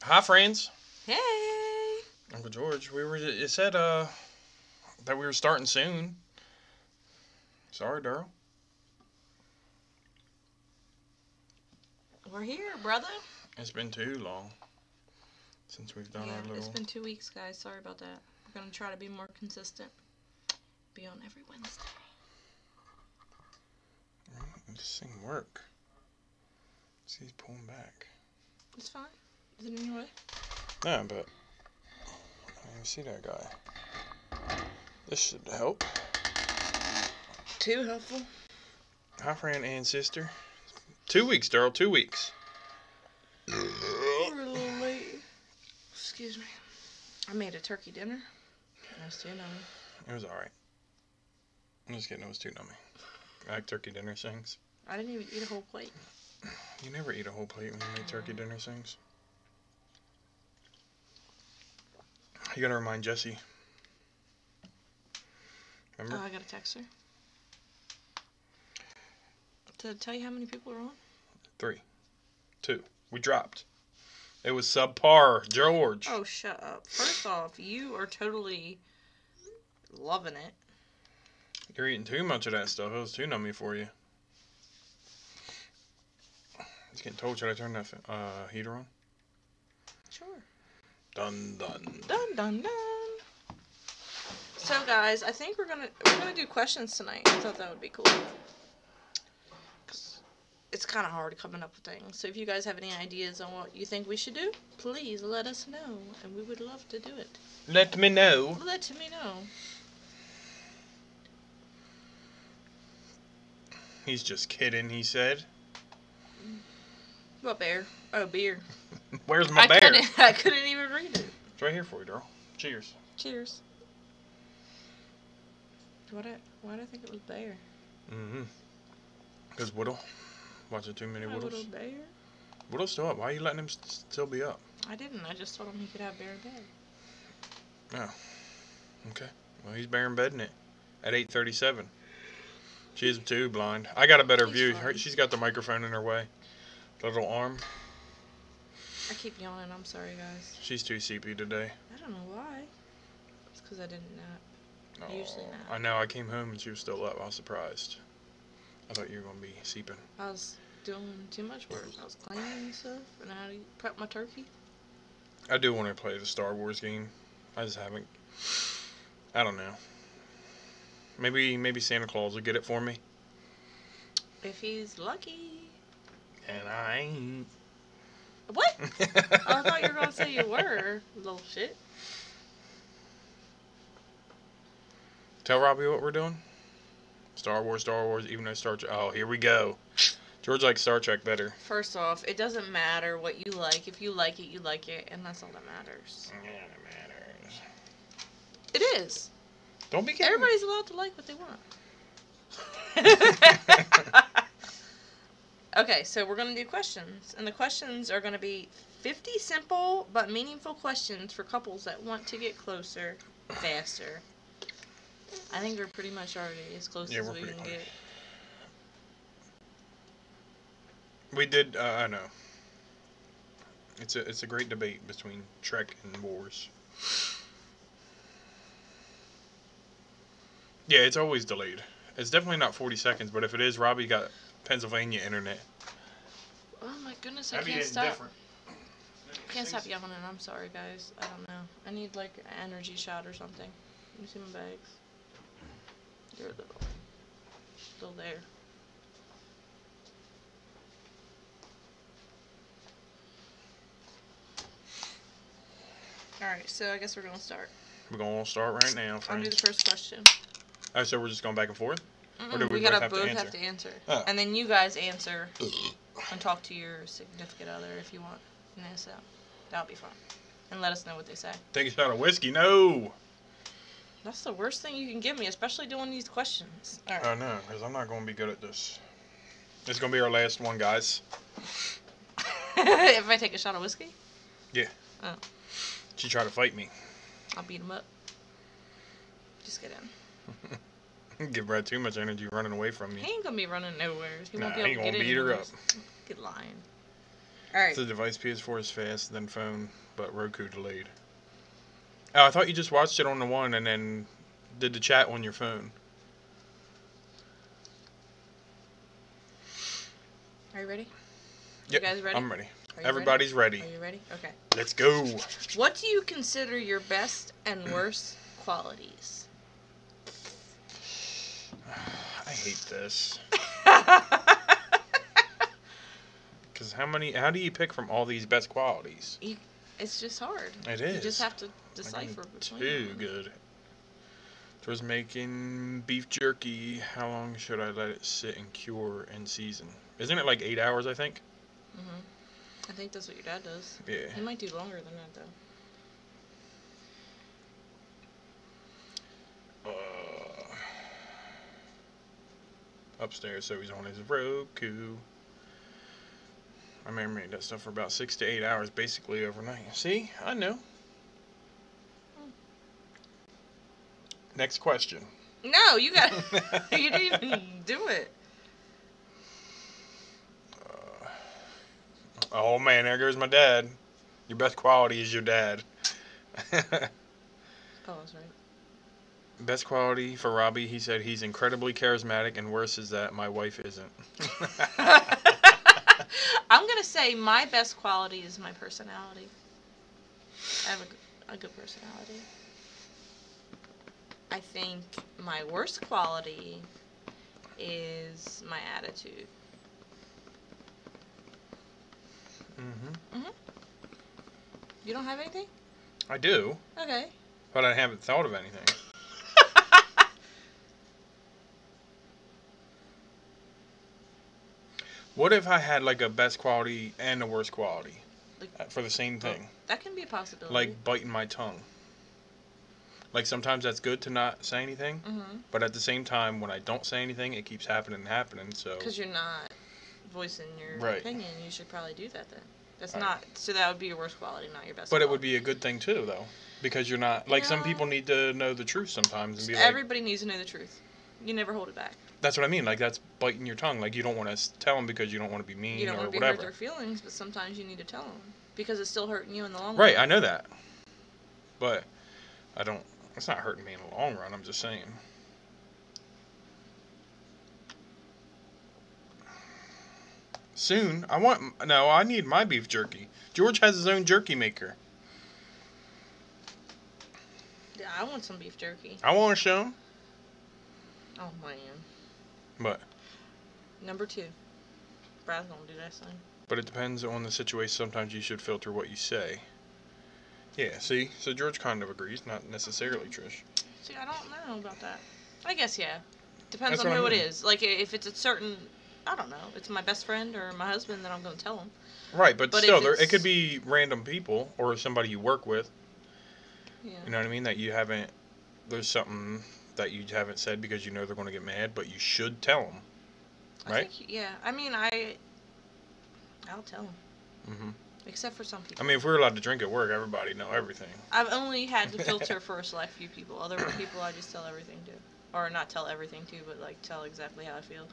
Hi, friends. Hey. Uncle George. It said that we were starting soon. Sorry, Daryl. We're here, brother. It's been too long since we've done our little. It's been 2 weeks, guys. Sorry about that. We're gonna try to be more consistent. Be on every Wednesday. This thing work. See, he's pulling back. It's fine. Is it in your way? Yeah, but I didn't see that guy. This should help. Too helpful. Hi, friend and sister. 2 weeks, Daryl. 2 weeks. We're a little late. Excuse me. I made a turkey dinner. That's too nummy. It was alright. I'm just kidding. It was too nummy. I like turkey dinner things. I didn't even eat a whole plate. You never eat a whole plate when you make turkey dinner things. You gotta remind Jessi. Remember? Oh, I gotta text her. To tell you how many people are on? 3. 2. We dropped. It was subpar, George. Oh, shut up. First off, you are totally loving it. You're eating too much of that stuff. It was too nummy for you. It's getting cold. Should I turn that heater on? Sure. Dun dun. Dun dun dun. So guys, I think we're gonna do questions tonight. I thought that would be cool. 'Cause it's kind of hard coming up with things. So if you guys have any ideas on what you think we should do, please let us know, and we would love to do it. Let me know. Let me know. He's just kidding, he said. What bear? Oh, beer. Where's my bear? I couldn't even read it. It's right here for you, Daryl. Cheers. Cheers. Why did I think it was bear? Mm-hmm. Because Woodle. Watching too many My Woodles. little bear? Woodle's still up. Why are you letting him still be up? I didn't. I just told him he could have bear in bed. Oh. Okay. Well, he's bearing bed in it at 8:37. She is too blind. I got a better view. She's got the microphone in her way. The little arm. I keep yawning. I'm sorry, guys. She's too sleepy today. I don't know why. It's because I didn't nap. I usually nap. I know. I came home and she was still up. I was surprised. I thought you were going to be sleeping. I was doing too much work. I was cleaning and stuff, and I had to prep my turkey. I do want to play the Star Wars game. I just haven't. I don't know. Maybe Santa Claus will get it for me. If he's lucky. And I ain't. What? I thought you were going to say you were, little shit. Tell Robbie what we're doing. Star Wars, even though Star Trek. Oh, here we go. George likes Star Trek better. First off, it doesn't matter what you like. If you like it, you like it, and that's all that matters. Yeah, it matters. It is. Don't be kidding. Everybody's allowed to like what they want. Okay, so we're going to do questions. And the questions are going to be 50 simple but meaningful questions for couples that want to get closer faster. I think we're pretty much already as close as we can get. We did, I know. It's a great debate between Trek and Wars. Yeah, it's always delayed. It's definitely not 40 seconds, but if it is, Robbie got Pennsylvania internet. Oh my goodness, I can't stop. Can't stop yawning. I'm sorry, guys. I don't know. I need like an energy shot or something. Let me see my bags. They're still there. Alright, so I guess we're going to start. We're going to start right now, friends. I'll do the first question. Oh, so we're just going back and forth? Or do we both gotta have to answer? Oh. And then you guys answer and talk to your significant other if you want. And so that'll be fun. And let us know what they say. Take a shot of whiskey. No! That's the worst thing you can give me, especially doing these questions. All right. I know, because I'm not going to be good at this. This is going to be our last one, guys. If I take a shot of whiskey? Yeah. Oh. She tried to fight me. I'll beat him up. Just get in. Give Brad too much energy running away from me. He ain't going to be running nowhere. He won't Nah, be able he to gonna get beat her up. Good lying. Alright. The device PS4 is fast, then phone, but Roku delayed. Oh, I thought you just watched it on the one and then did the chat on your phone. Are you ready? Yep, you guys ready? I'm ready. Are you Everybody's ready. Are you ready? Okay. Let's go. What do you consider your best and worst qualities? I hate this. Because how do you pick from all these best qualities? It's just hard. It is. You just have to decipher between Too them. good. Was making beef jerky. How long should I let it sit and cure and season? Isn't it like 8 hours, I think? I think that's what your dad does. Yeah. He might do longer than that, though. Upstairs, so he's on his Roku. I marinated that stuff for about 6 to 8 hours, basically overnight. See? I know. Next question. No, you got. You didn't even do it. Oh man, there goes my dad. Your best quality is your dad. Pause, right? Best quality for Robbie, he said he's incredibly charismatic, and worse is that my wife isn't. I'm gonna say my best quality is my personality. I have a good personality. I think my worst quality is my attitude. You don't have anything? I do, Okay. but I haven't thought of anything. What if I had like a best quality and a worst quality for the same thing? That can be a possibility. Like biting my tongue. Like sometimes that's good to not say anything, but at the same time, when I don't say anything, it keeps happening and happening. So because you're not voicing your Right. opinion, you should probably do that then. That's not. So that would be your worst quality, not your best. But quality. it would be a good thing too, though, because you're not like some No. people need to know the truth sometimes and be like. Everybody needs to know the truth. You never hold it back. That's what I mean. Like that's biting your tongue. Like you don't want to tell them because you don't want to be mean You don't or want to whatever. hurt their feelings, but sometimes you need to tell them because it's still hurting you in the long run. Right, I know that, but I don't. It's not hurting me in the long run. I'm just saying. Soon, I need my beef jerky. George has his own jerky maker. Yeah, I want some beef jerky. I want to show him. Oh man. But Number 2. Brad's gonna do that soon. But it depends on the situation. Sometimes you should filter what you say. Yeah, see? So George kind of agrees, not necessarily Trish. See, I don't know about that. I guess, yeah. Depends That's on what who I it mean. is. Like, if it's a certain, I don't know, it's my best friend or my husband, then I'm going to tell him. Right, but But still, if it could be random people or somebody you work with. Yeah. You know what I mean? That you haven't, there's something that you haven't said because you know they're going to get mad, but you should tell them. Right? I think, yeah. I mean, I'll tell him. Mm-hmm. Except for some people. I mean, if we're allowed to drink at work, everybody know everything. I've only had to filter for a select few people. Other people I just tell everything to. Or not tell everything to, but like tell exactly how I feel.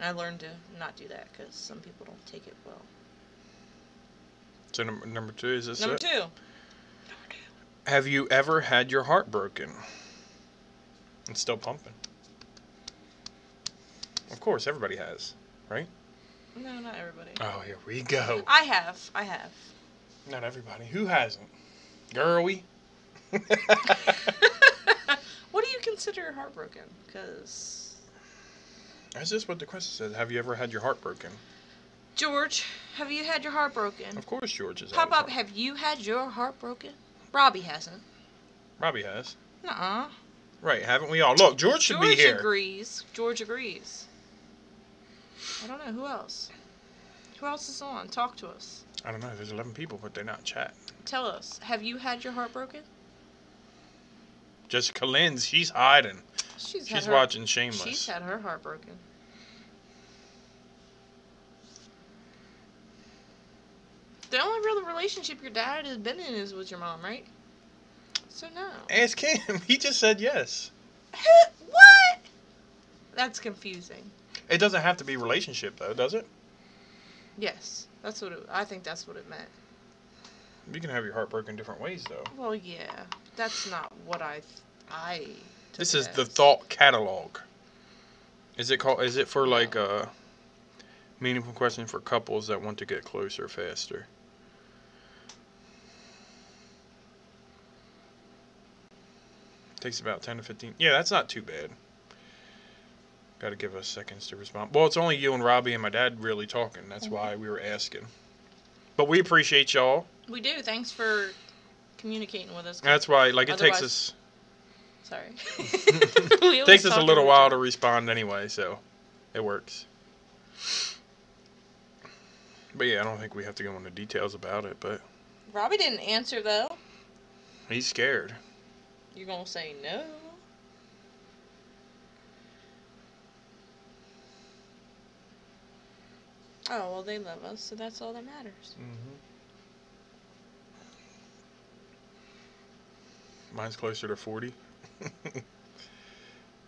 And I learned to not do that because some people don't take it well. So number 2 is this Number it? 2. Have you ever had your heart broken? It's still pumping. Of course, everybody has, right? No, not everybody. Oh, here we go. I have. Not everybody. Who hasn't? Girly? What do you consider heartbroken? Because That's just what the question says. Have you ever had your heart broken? George, have you had your heart broken? Of course George has. Pop up, have you had your heart broken? Robbie hasn't. Robbie has. Nuh-uh. Right, haven't we all? Look, George should be here. George agrees. I don't know. Who else? Who else is on? Talk to us. I don't know. There's 11 people, but they're not chatting. Tell us. Have you had your heart broken? Jessica Lynn's, she's hiding. She's watching Shameless. She's had her heart broken. The only real relationship your dad has been in is with your mom, right? So no. Ask him. He just said yes. What? That's confusing. It doesn't have to be relationship, though, does it? Yes. That's what I think that's what it meant. You can have your heart broken different ways, though. Well, yeah. That's not what I This is the thought catalog. Is it for like a meaningful question for couples that want to get closer faster? Takes about 10 to 15. Yeah, that's not too bad. Got to give us seconds to respond. Well, it's only you and Robbie and my dad really talking. That's why we were asking. But we appreciate y'all. We do. Thanks for communicating with us. That's why, like, it takes us... Sorry. It takes us a little while to respond anyway, so it works. But yeah, I don't think we have to go into details about it, but... Robbie didn't answer, though. He's scared. You're going to say no? Oh, well, they love us, so that's all that matters. Mine's closer to 40.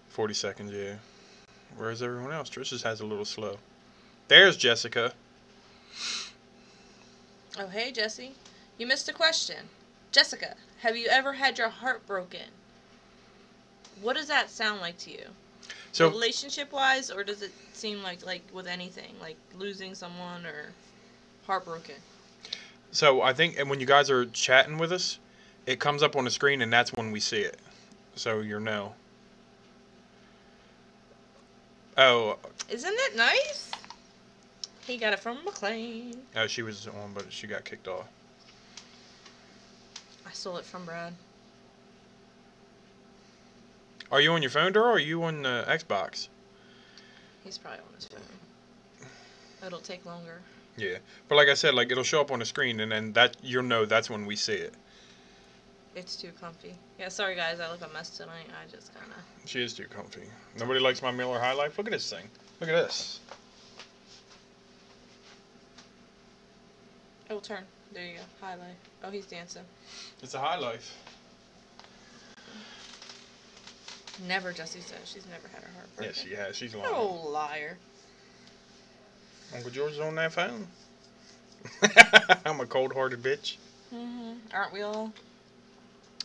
40 seconds, yeah. Where's everyone else? Trisha's has a little slow. There's Jessica. Oh, hey, Jessi. You missed a question. Jessica, have you ever had your heart broken? What does that sound like to you? So, relationship-wise, or does it seem like with anything, like losing someone or heartbroken? So I think, and when you guys are chatting with us, it comes up on the screen, and that's when we see it. So you know. Oh. Isn't it nice? He got it from McLean. Oh, she was on, but she got kicked off. I stole it from Brad. Are you on your phone, Dora, or are you on the Xbox? He's probably on his phone. It'll take longer. Yeah. But like I said, like it'll show up on the screen, and then that you'll know that's when we see it. It's too comfy. Yeah, sorry guys, I look a mess tonight. I just kind of... She is too comfy. Nobody likes my Miller High Life? Look at this thing. Look at this. It'll turn. There you go. High Life. Oh, he's dancing. It's a High Life. Never, Jessi says. She's never had her heart broken. Yes, she has. She's lying. Oh, liar. Uncle George is on that phone. I'm a cold-hearted bitch. Aren't we all?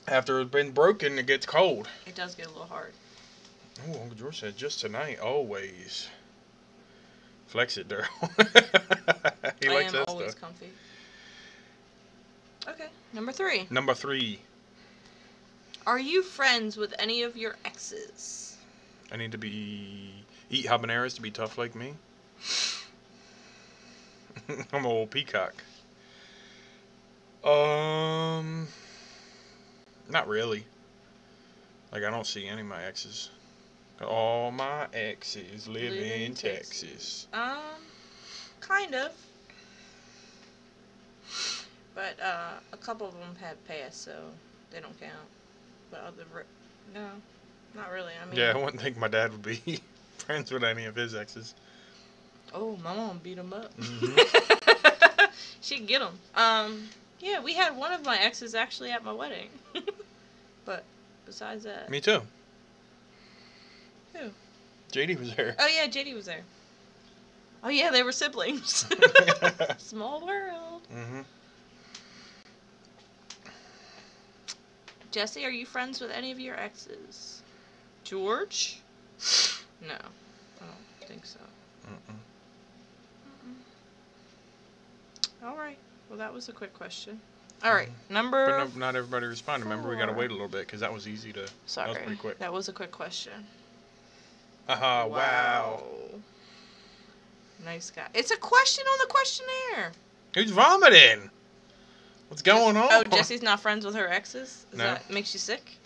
After it's been broken, it gets cold. It does get a little hard. Oh, Uncle George said, just tonight, always. Flex it, Daryl. He likes that stuff. I am always comfy. Okay, number 3. Number 3. Are you friends with any of your exes? I need to eat habaneros to be tough like me. I'm an old peacock. Not really. Like, I don't see any of my exes. All my exes live in Texas. Kind of. But, a couple of them have passed, so they don't count. But no, not really. I mean... Yeah, I wouldn't think my dad would be friends with any of his exes. Oh, my mom beat him up. She'd get him. Yeah, we had one of my exes actually at my wedding. But besides that... Me too. Who? JD was there. Oh, yeah, JD was there. Oh, yeah, they were siblings. Small world. Jessi, are you friends with any of your exes? George? No, I don't think so. All right. Well, that was a quick question. All right, number... But no, not everybody responded. Remember, we got to wait a little bit because that was easy to... Sorry. That was pretty quick. That was a quick question. Wow. Nice guy. It's a question on the questionnaire. Who's vomiting? What's going on? Oh, Jessi's not friends with her exes? No. That makes you sick?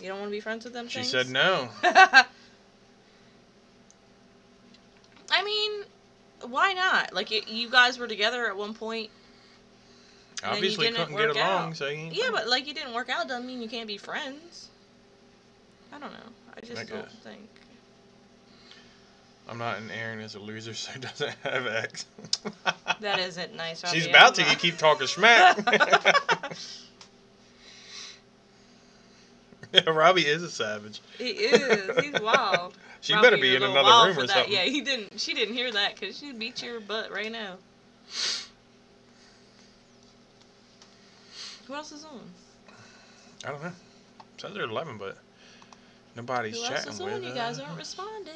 You don't want to be friends with them She things? said no. I mean, why not? Like, you guys were together at one point. Obviously couldn't get along, so you ain't Yeah, but, like, you didn't work out doesn't mean you can't be friends. I don't know. I just don't think. I'm not, and Aaron is a loser, so he doesn't have ex. That isn't nice. She's about to. You keep talking smack. Yeah, Robbie is a savage. He is. He's wild. She better be in another room or something. Yeah, she didn't hear that because she'd beat your butt right now. Who else is on? I don't know. It says there's 11, but nobody's Who else chatting is with on? You guys aren't responding.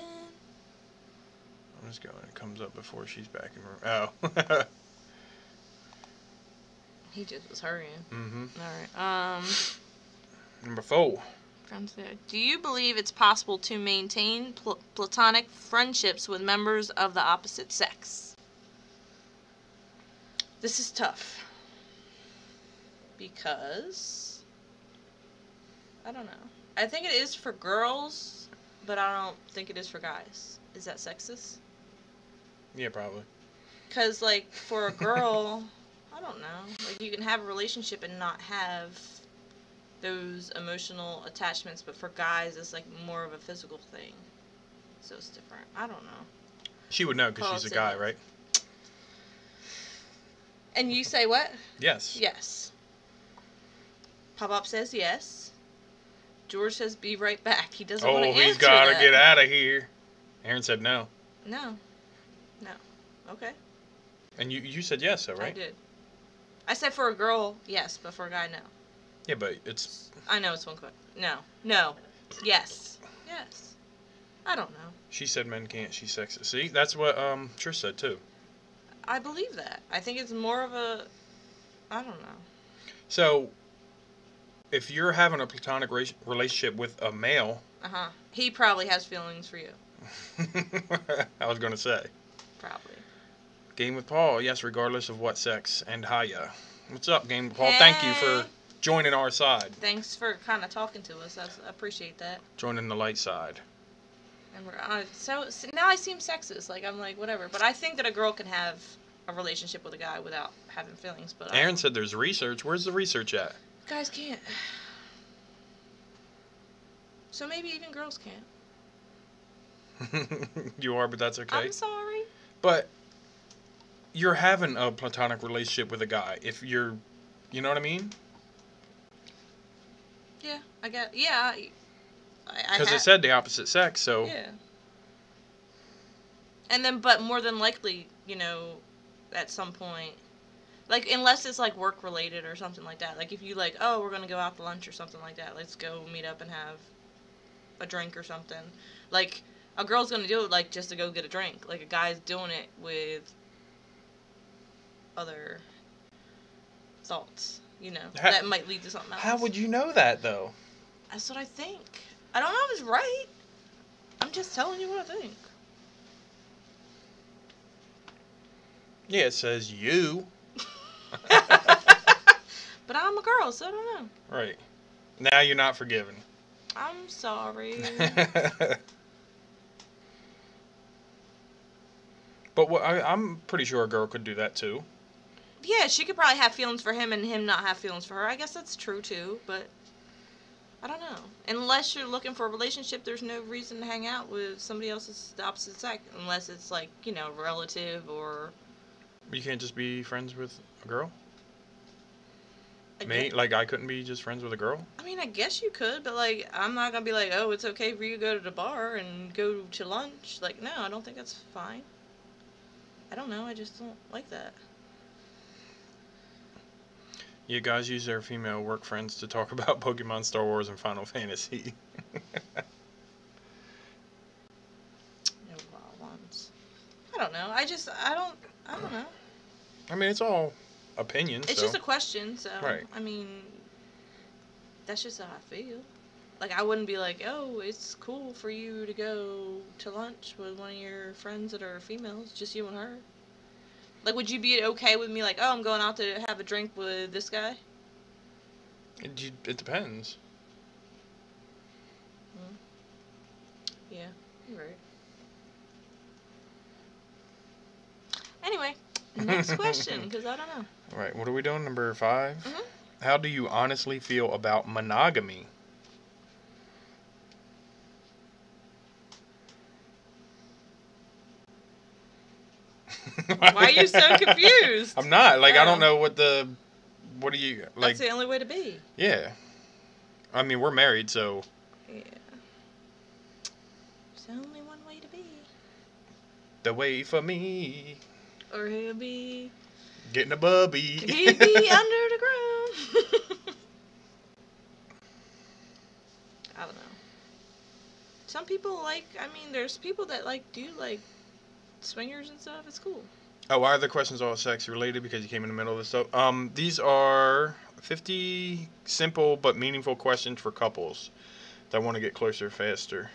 I'm just going. It comes up before she's back in room. Oh. He just was hurrying. Mm-hmm. All right. Number 4. Friends there. Do you believe it's possible to maintain platonic friendships with members of the opposite sex? This is tough. Because I don't know. I think it is for girls, but I don't think it is for guys. Is that sexist? Yeah, probably. Because, like, for a girl, I don't know. Like, you can have a relationship and not have those emotional attachments, but for guys, it's, like, more of a physical thing. So it's different. I don't know. She would know because she's a guy, right? And you say what? Yes. Yes. Pop-Up says yes. George says be right back. He doesn't want to answer that. Oh, he's got to get out of here. Aaron said no. No. No. Okay. And you said yes, though, right? I did. I said for a girl, yes, but for a guy, no. Yeah, but it's... I know it's one quick. No. No. Yes. Yes. I don't know. She said men can't. She's sexist. See, that's what Trish said, too. I believe that. I think it's more of a... I don't know. So, if you're having a platonic relationship with a male... Uh-huh. He probably has feelings for you. I was going to say. Probably. Game with Paul. Yes, regardless of what sex. And hiya. What's up, Game with Paul? Hey. Thank you for joining our side. Thanks for kind of talking to us. I appreciate that. Joining the light side. And we're so now I seem sexist. Like, I'm like, whatever. But I think that a girl can have a relationship with a guy without having feelings. But Aaron said there's research. Where's the research at? Guys can't. So maybe even girls can't. You are, but that's okay. I'm sorry. But you're having a platonic relationship with a guy. If you're, you know what I mean? Yeah, I get. Yeah, because it said the opposite sex, so. Yeah. And then, but more than likely, you know, at some point, like, unless it's like work related or something like that. Like, if you like, oh, we're gonna go out to lunch or something like that. Let's go meet up and have a drink or something. Like, a girl's gonna do it like just to go get a drink. Like, a guy's doing it with other thoughts. You know, that might lead to something else. How would you know that though? That's what I think. I don't know if it's right. I'm just telling you what I think. Yeah, it says you. But I'm a girl, so I don't know. Right. Now you're not forgiven. I'm sorry. But I'm pretty sure a girl could do that too. Yeah, she could probably have feelings for him and him not have feelings for her. I guess that's true too, but I don't know. Unless you're looking for a relationship, there's no reason to hang out with somebody else's the opposite sex, unless it's like, you know, relative or... You can't just be friends with a girl? Me? Like, I couldn't be just friends with a girl? I mean, I guess you could, but, like, I'm not gonna be like, oh, it's okay for you to go to the bar and go to lunch. Like, no, I don't think that's fine. I don't know, I just don't like that. Yeah, guys use their female work friends to talk about Pokemon, Star Wars, and Final Fantasy. No wild ones. I don't know. I don't know. I mean, it's all opinions. It's just a question, so. Right. I mean, that's just how I feel. Like, I wouldn't be like, oh, it's cool for you to go to lunch with one of your friends that are females, just you and her. Like, would you be okay with me, like, oh, I'm going out to have a drink with this guy? It depends. Yeah, you're right. Anyway, next question, because I don't know. All right, what are we doing? Number 5? Mm-hmm. How do you honestly feel about monogamy? Why are you so confused? I'm not. Like, I don't know what do you, like... That's the only way to be. Yeah. I mean, we're married, so... Yeah. There's only one way to be. The way for me. Or he'll be Getting a bubby. He'd be under the ground. I don't know. Some people there's people that do swingers and stuff. It's cool. Oh, why are the questions all sex related? Because you came in the middle of this stuff. These are 50 simple but meaningful questions for couples that want to get closer faster.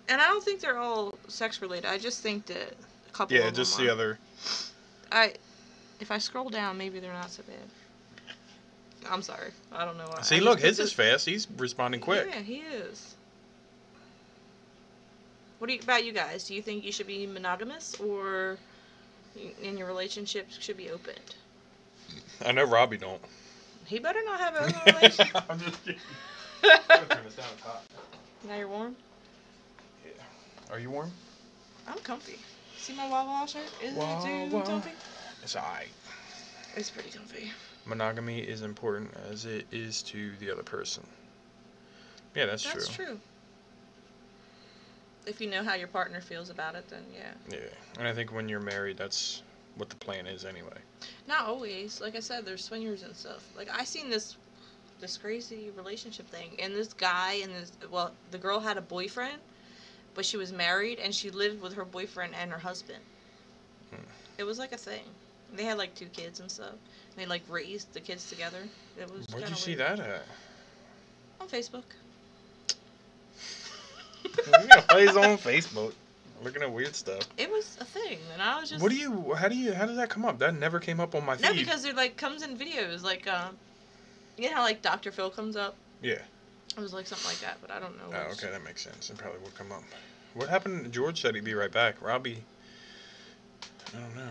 And I don't think they're all sex related. I just think that a couple of them just are. the other. If I scroll down, maybe they're not so bad. I'm sorry. I don't know why. See, look, his is fast. He's responding quick. Yeah, he is. What about you guys? Do you think you should be monogamous or in your relationship should be opened? I know Robbie don't. He better not have an open relationship. I'm just kidding. I'm gonna turn this down. It's hot. Now you're warm? Yeah. Are you warm? I'm comfy. See my Wawa shirt? Isn't it too comfy? It's alright. It's pretty comfy. Monogamy is important as it is to the other person. Yeah, that's true. That's true. If you know how your partner feels about it, then yeah. Yeah, and I think when you're married, that's what the plan is anyway. Not always. Like I said, there's swingers and stuff. Like, I seen this crazy relationship thing, and this guy and the girl had a boyfriend, but she was married, and she lived with her boyfriend and her husband. It was like a thing. They had 2 kids and stuff. They raised the kids together. It was. Where'd you see that at? On Facebook. He's on Facebook, looking at weird stuff. It was a thing, and I was just. How does that come up? That never came up on my feed. No, because it comes in videos, you know how Dr. Phil comes up. Yeah. It was something like that, but I don't know. Oh, okay, that makes sense. It probably would come up. What happened? George said he'd be right back. Robbie, I don't know.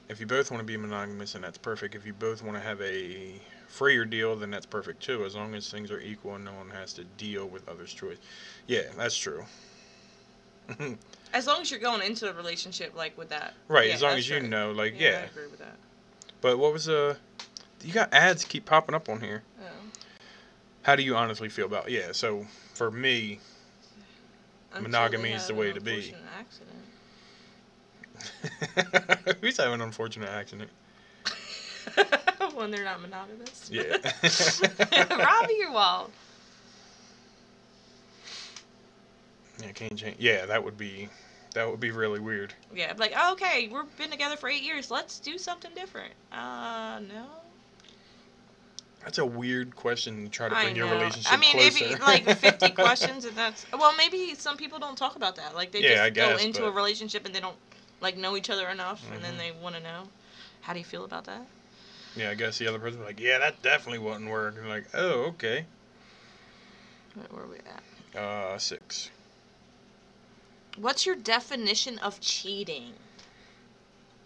If you both want to be monogamous, then that's perfect. If you both want to have a freer deal, then that's perfect too, as long as things are equal and no one has to deal with others' choice. Yeah, that's true. As long as you're going into a relationship with that. Right, yeah, as long as you right. know, yeah. I agree with that. But what was you got ads keep popping up on here. Oh. How do you honestly feel about it? Yeah, so for me, monogamy is the way to be. Who's having an unfortunate accident? When they're not monogamous. Yeah. Robbie, you're wild. Yeah, can't change. Yeah, that would be really weird. Yeah, okay, we've been together for 8 years. Let's do something different. No. That's a weird question to try to bring your relationship closer. If you 50 questions, and that's maybe some people don't talk about that. They just go into a relationship and they don't know each other enough, and then they want to know. How do you feel about that? Yeah, I guess the other person was yeah, that definitely wouldn't work. And oh, okay. Where are we at? 6. What's your definition of cheating?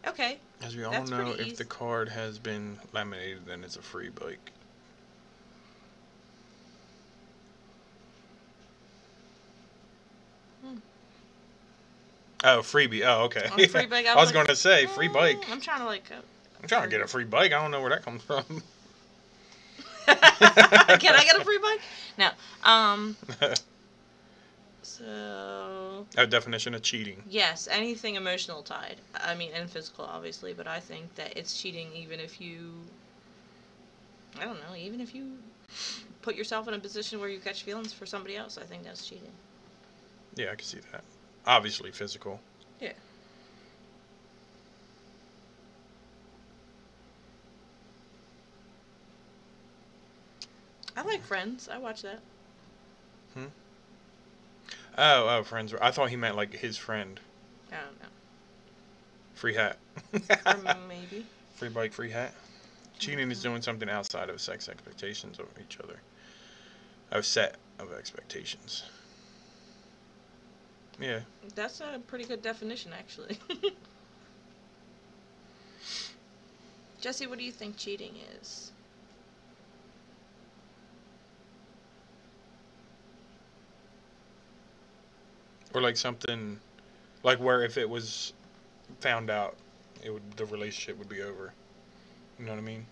Okay. As we all know, if the card has been laminated, then it's a free bike. Oh, freebie. Oh, okay. Free bike. I was going to say, free bike. I'm trying to I'm trying to get a free bike. I don't know where that comes from. Can I get a free bike? No. So. A definition of cheating. Yes, anything emotional tied. And physical, obviously, but I think that it's cheating even if you. I don't know, even if you put yourself in a position where you catch feelings for somebody else, I think that's cheating. Yeah, I can see that. Obviously physical. Yeah. I like Friends. I watch that. Oh, Friends. I thought he meant his friend. I don't know. Free hat. Or maybe. Free bike, free hat. Cheating is doing something outside of sex expectations of each other. A set of expectations. Yeah. That's a pretty good definition, actually. Jessi, what do you think cheating is? Or something, where if it was found out, the relationship would be over. You know what I mean?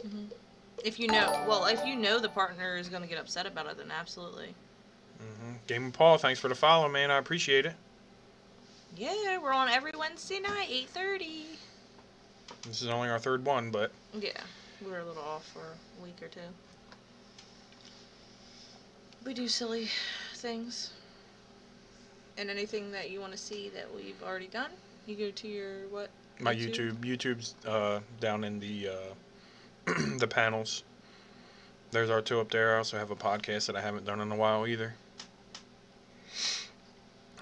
Mm-hmm. If you know the partner is going to get upset about it, then absolutely. Mm-hmm. Game of Paul, thanks for the follow, man. I appreciate it. Yeah, we're on every Wednesday night, 8:30. This is only our third one, but... Yeah, we were a little off for a week or two. We do silly things. And anything that you want to see that we've already done, you go to your, what? My YouTube's down in the the panels. There's our two up there. I also have a podcast that I haven't done in a while either.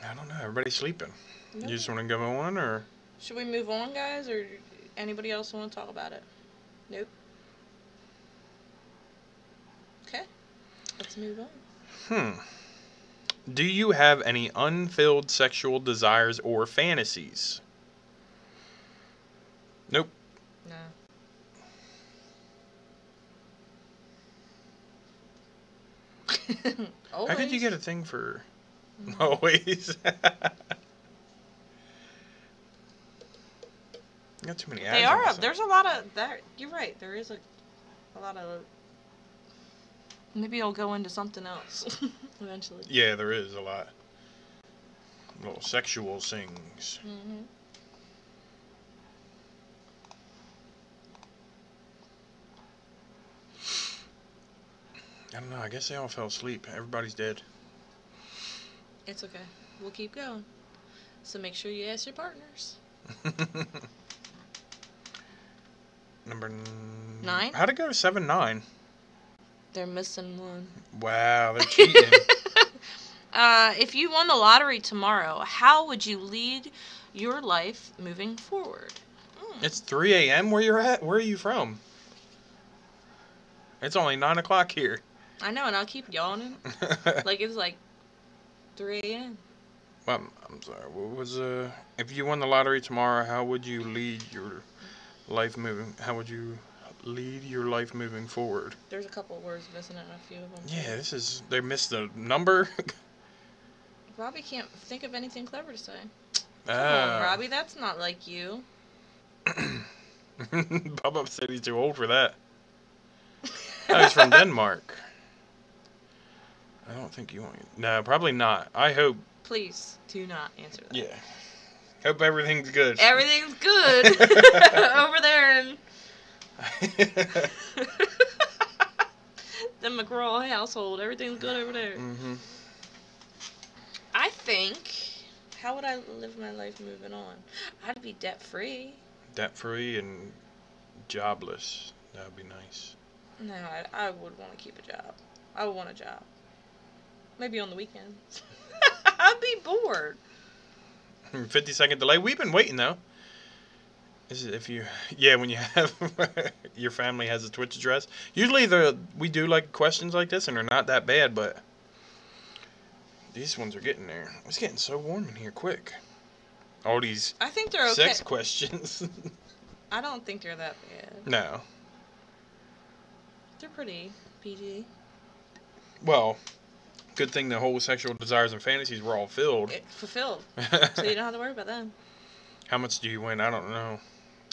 I don't know. Everybody's sleeping. Nope. You just want to go on, or? Should we move on, guys, or anybody else want to talk about it? Nope. Okay. Let's move on. Do you have any unfilled sexual desires or fantasies? Nope. No. Always. How could you get a thing for always? You got too many ads. They are up. There's a lot of that. You're right. There is a lot of. Maybe I'll go into something else eventually. Yeah, there is a lot. Little sexual things. Mm-hmm. I don't know. I guess they all fell asleep. Everybody's dead. It's okay. We'll keep going. So make sure you ask your partners. Number 9? How'd it go to 7-9? They're missing one. Wow, they're cheating. If you won the lottery tomorrow, how would you lead your life moving forward? It's 3 a.m. where you're at? Where are you from? It's only 9 o'clock here. I know, and I'll keep yawning. Like it's like 3 a.m. Well, I'm sorry. What was if you won the lottery tomorrow, how would you lead your life moving? How would you lead your life moving forward? There's a couple words missing in a few of them. Yeah, they missed the number. Robbie can't think of anything clever to say. Come on, Robbie, that's not like you. Bubba said he's too old for that. Oh, he's from Denmark. I don't think you want... No, probably not. I hope... Please, do not answer that. Yeah. Hope everything's good. Everything's good over there in the McGraw household. Everything's good over there. Mm-hmm. I think... How would I live my life moving on? I'd be debt-free. Debt-free and jobless. That would be nice. No, I would want to keep a job. I would want a job. Maybe on the weekends. I'd be bored. 50-second delay. We've been waiting, though. Is it if you... Yeah, when you have... your family has a Twitch address. Usually we do like questions like this, and they're not that bad, but... These ones are getting there. It's getting so warm in here quick. All these... I think they're okay. Sex questions. I don't think they're that bad. No. They're pretty PG. Well, good thing the whole sexual desires and fantasies were all filled. Fulfilled. So you don't have to worry about them. How much do you win? I don't know.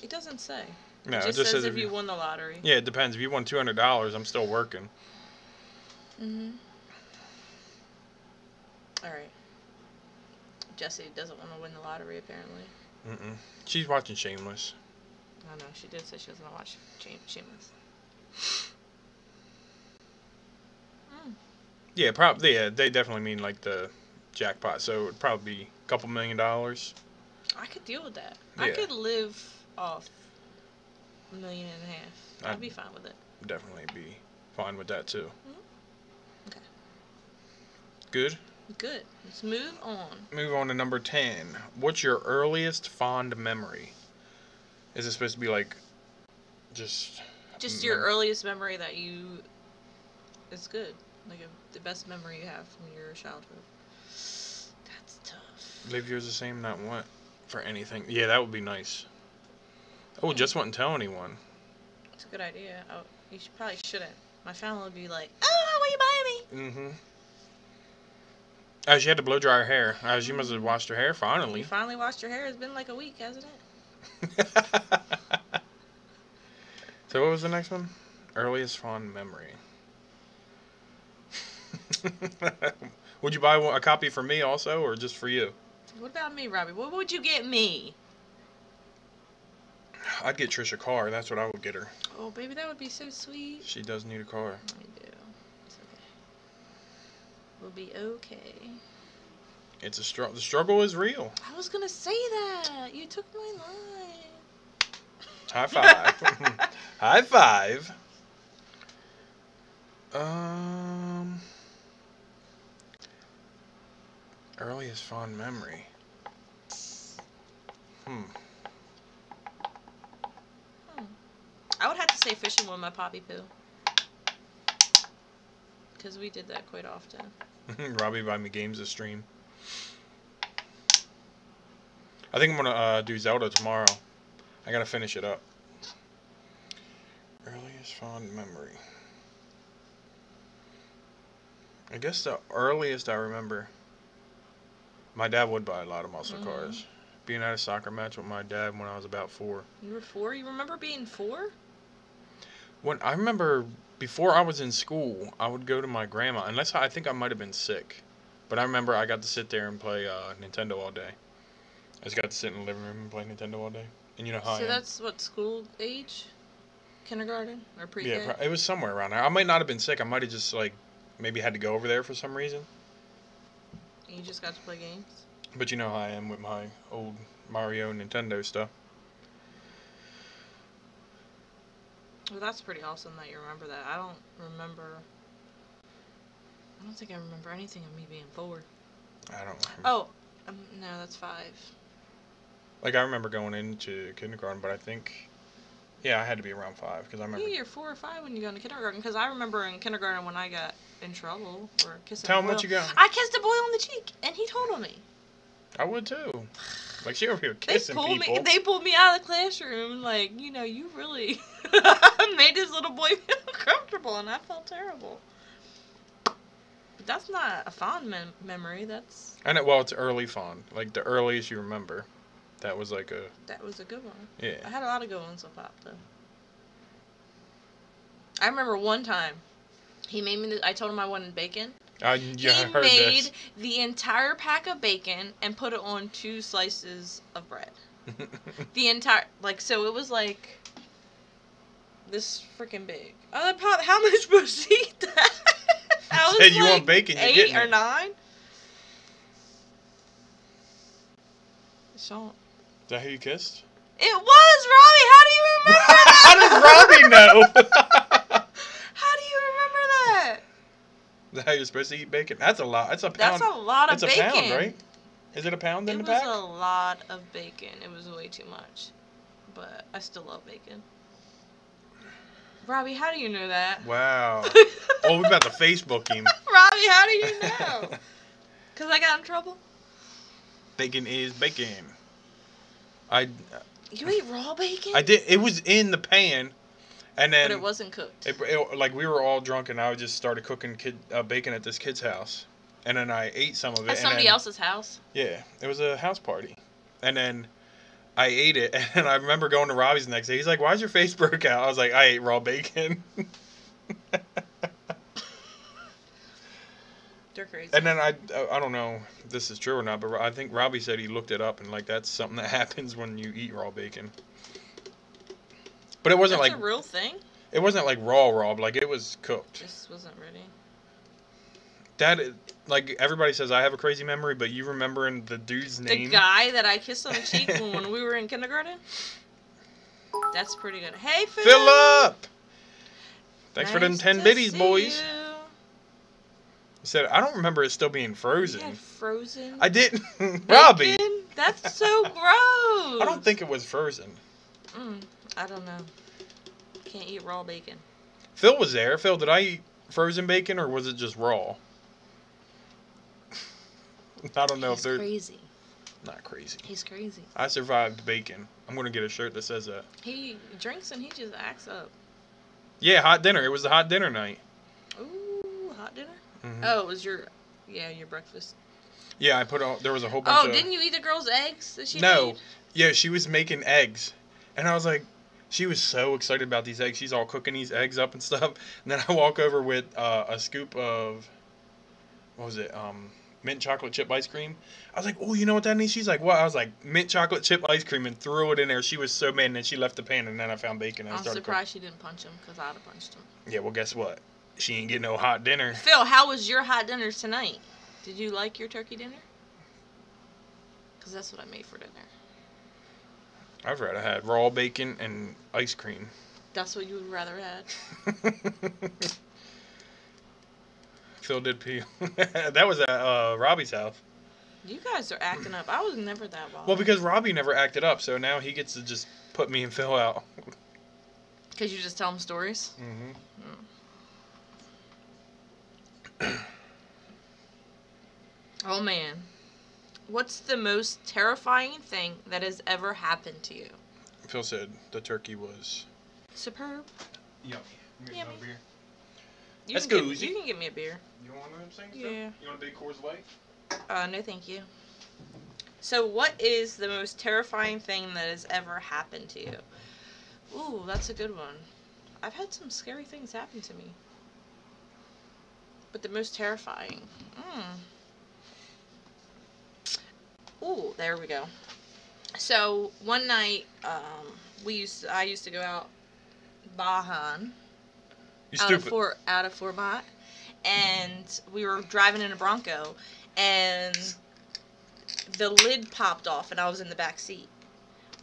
It doesn't say. No, it just says if you won the lottery. Yeah, it depends. If you won $200, I'm still working. Mm-hmm. Alright. Jessi doesn't want to win the lottery, apparently. Mm-mm. She's watching Shameless. I know, she did say she was going to watch Shameless. Yeah, probably. Yeah, they definitely mean like the jackpot. So it'd probably be a couple $1 million. I could deal with that. Yeah. I could live off $1.5 million. I'd be fine with it. Definitely be fine with that too. Mm-hmm. Okay. Good. Good. Let's move on. Move on to number 10. What's your earliest fond memory? Is it supposed to be like just your earliest memory that you... It's good. Like the best memory you have from your childhood. That's tough. Live yours the same, not want for anything. Yeah, that would be nice. Oh, just wouldn't tell anyone. It's a good idea. Oh, you probably shouldn't. My family would be like, "Oh, what are you buying me?" Mm-hmm. Oh, she had to blow dry her hair. You must have washed her hair finally. You finally washed your hair. It's been like a week, hasn't it? So what was the next one? Earliest fond memory. Would you buy a copy for me also, or just for you? What about me, Robbie? What would you get me? I'd get Trish a car. That's what I would get her. Oh, baby, that would be so sweet. She does need a car. I do. It's okay. We'll be okay. It's a struggle. The struggle is real. I was gonna say that. You took my line. High five. High five. Earliest fond memory. I would have to say fishing with my poppy poo. Because we did that quite often. Robbie buy me games to stream. I think I'm gonna do Zelda tomorrow. I gotta finish it up. Earliest fond memory. I guess the earliest I remember, my dad would buy a lot of muscle cars. Being at a soccer match with my dad when I was about 4. You were 4? You remember being 4? When I remember before I was in school, I would go to my grandma, unless I think I might have been sick. But I remember I got to sit there and play Nintendo all day. I just got to sit in the living room and play Nintendo all day. And you know how I am. So that's what, school age? Kindergarten? Or pre-K? Yeah, it was somewhere around there. I might not have been sick. I might have just, like, maybe had to go over there for some reason. And you just got to play games? But you know how I am with my old Mario Nintendo stuff. Well, that's pretty awesome that you remember that. I don't think I remember anything of me being 4. I don't know. Oh, no, that's 5. Like, I remember going into kindergarten, but I think, yeah, I had to be around 5, because I remember. Yeah, you're 4 or 5 when you go into kindergarten, because I remember in kindergarten when I got in trouble for kissing Tell a him boy. what you got. I kissed a boy on the cheek, and he told on me. I would, too. Like, she over here kissing people. They pulled me out of the classroom, like, you know, you really made this little boy feel uncomfortable, and I felt terrible. But that's not a fond memory, that's... And well, it's early fond. Like, the earliest you remember. That was like a... That was a good one. Yeah. I had a lot of good ones with Pop, though. I remember one time, he made me... I told him I wanted bacon. Yeah, He I heard made this. the entire pack of bacon and put it on 2 slices of bread. The entire... Like, so it was like... This freaking big. I like, Pop, how am I supposed to eat that? I was Said you like want bacon, you're 8 getting or it. 9. So... Is that who you kissed? It was Robbie! How do you remember that? How does Robbie know? How do you remember that? Is that how you're supposed to eat bacon? That's a lot. That's a pound. That's a lot of It's bacon. a pound, right? Is it a pound in the pack? It was a lot of bacon. It was way too much. But I still love bacon. Robbie, how do you know that? Wow. Oh, we about to Facebook him. Robbie, how do you know? Because I got in trouble? Bacon is bacon. You ate raw bacon? I did. It was in the pan, and then. But it wasn't cooked. Like we were all drunk, and I just started cooking bacon at this kid's house, and then I ate some of it. At somebody else's house? Yeah, it was a house party, and then I ate it, and I remember going to Robbie's the next day. He's like, "Why's your face broke out?" I was like, "I ate raw bacon." They're crazy. And then I don't know if this is true or not, but I think Robbie said he looked it up, and like that's something that happens when you eat raw bacon. But it wasn't That's like a real thing? it wasn't like raw, like it was cooked. Just wasn't ready. That like everybody says I have a crazy memory, but you remembering the dude's name? The guy that I kissed on the cheek when we were in kindergarten? That's pretty good. Hey, Phil! Philip! Thanks for them Nice 10 to biddies, see boys. you. He said, I don't remember it still being frozen. You had frozen I didn't. Robbie! bacon? That's so gross. I don't think it was frozen. I don't know. Can't eat raw bacon. Phil was there. Phil, did I eat frozen bacon or was it just raw? I don't know He's if they're... crazy. Not crazy. He's crazy. I survived bacon. I'm going to get a shirt that says that. He drinks and he just acts up. Yeah, hot dinner. It was the hot dinner night. Ooh, hot dinner? Mm-hmm. Oh, it was your breakfast. Yeah, I put there was a whole bunch of... Oh, didn't you eat the girl's eggs that she No. made? Yeah, she was making eggs. And I was like... She was so excited about these eggs. She's all cooking these eggs up and stuff. And then I walk over with a scoop of... What was it? mint chocolate chip ice cream. I was like, oh, you know what that means? She's like, what? I was like, mint chocolate chip ice cream, and threw it in there. She was so mad, and then she left the pan, and then I found bacon. And I'm surprised she didn't punch him, because I'd have punched him. Yeah, well, guess what? She ain't getting no hot dinner. Phil, how was your hot dinner tonight? Did you like your turkey dinner? Because that's what I made for dinner. I'd rather had raw bacon and ice cream. That's what you would rather had? Phil did pee. That was at Robbie's house. You guys are acting up. I was never that wild. Well, because Robbie never acted up, so now he gets to just put me and Phil out. Because you just tell him stories? Mm-hmm. Oh, man. What's the most terrifying thing that has ever happened to you? Phil said the turkey was... Superb. Yummy. Yummy. Beer. You can give me a beer. You want one of them things? Yeah. You want a big Coors Light? No, thank you. So, what is the most terrifying thing that has ever happened to you? Ooh, that's a good one. I've had some scary things happen to me. But the most terrifying. Ooh, there we go. So, one night, I used to go out Bahan. Out of Fort Mott. And we were driving in a Bronco, and the lid popped off, and I was in the back seat.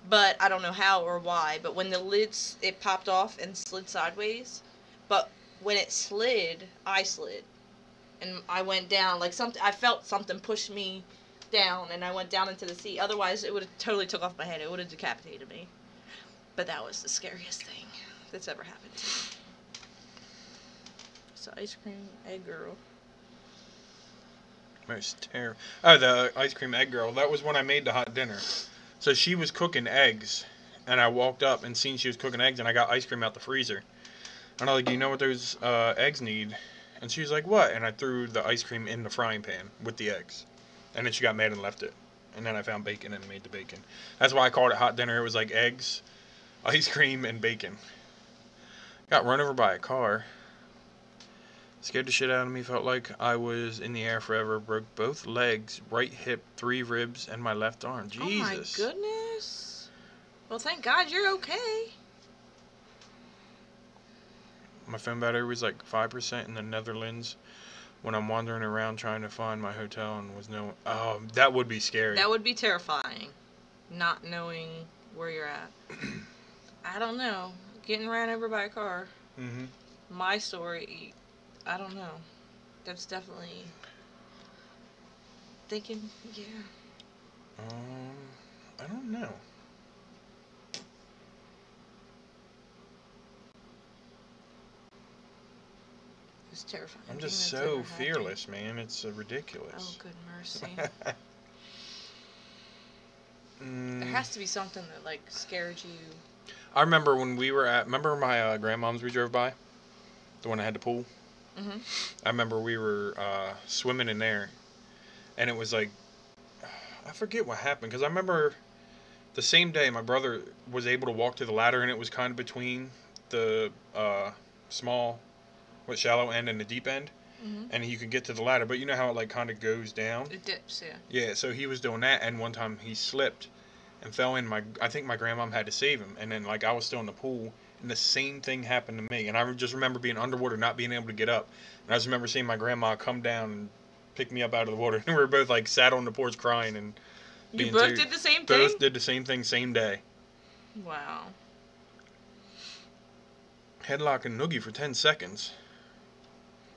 But I don't know how or why, but when it popped off and slid sideways. But when it slid, I slid. And I went down, like I felt something push me down, and I went down into the seat. Otherwise, it would have totally took off my head. It would have decapitated me. But that was the scariest thing that's ever happened to me. So, ice cream, egg girl. Most terrible. Oh, the ice cream egg girl. That was when I made the hot dinner. So she was cooking eggs, and I walked up and seen she was cooking eggs, and I got ice cream out the freezer. And I was like, you know what those eggs need? And she was like, what? And I threw the ice cream in the frying pan with the eggs. And then she got mad and left it. And then I found bacon and made the bacon. That's why I called it hot dinner. It was like eggs, ice cream, and bacon. Got run over by a car. Scared the shit out of me. Felt like I was in the air forever. Broke both legs, right hip, 3 ribs, and my left arm. Jesus. Oh my goodness. Well, thank God you're okay. My phone battery was like 5% in the Netherlands when I'm wandering around trying to find my hotel and was no... Oh, that would be scary. That would be terrifying. Not knowing where you're at. I don't know. Getting ran over by a car. Mm-hmm. My story... I don't know. That's definitely thinking, yeah. I don't know. It's terrifying. I'm just so fearless, man. It's ridiculous. Oh, good mercy. There has to be something that, like, scared you. I remember when we were at... Remember my grandmom's we drove by? The one that had the pool? Mm-hmm. I remember we were swimming in there, and it was like, I forget what happened, because I remember the same day my brother was able to walk to the ladder, and it was kind of between the shallow end and the deep end, and you could get to the ladder, but you know how it like kind of goes down? It dips, yeah. Yeah, so he was doing that, and one time he slipped and fell in. I think my grandmom had to save him, and then like I was still in the pool, and the same thing happened to me. And I just remember being underwater, not being able to get up. And I just remember seeing my grandma come down and pick me up out of the water. And we were both like sat on the porch crying and You both did the same thing? Both did the same thing, same day. Wow. Headlock and noogie for 10 seconds.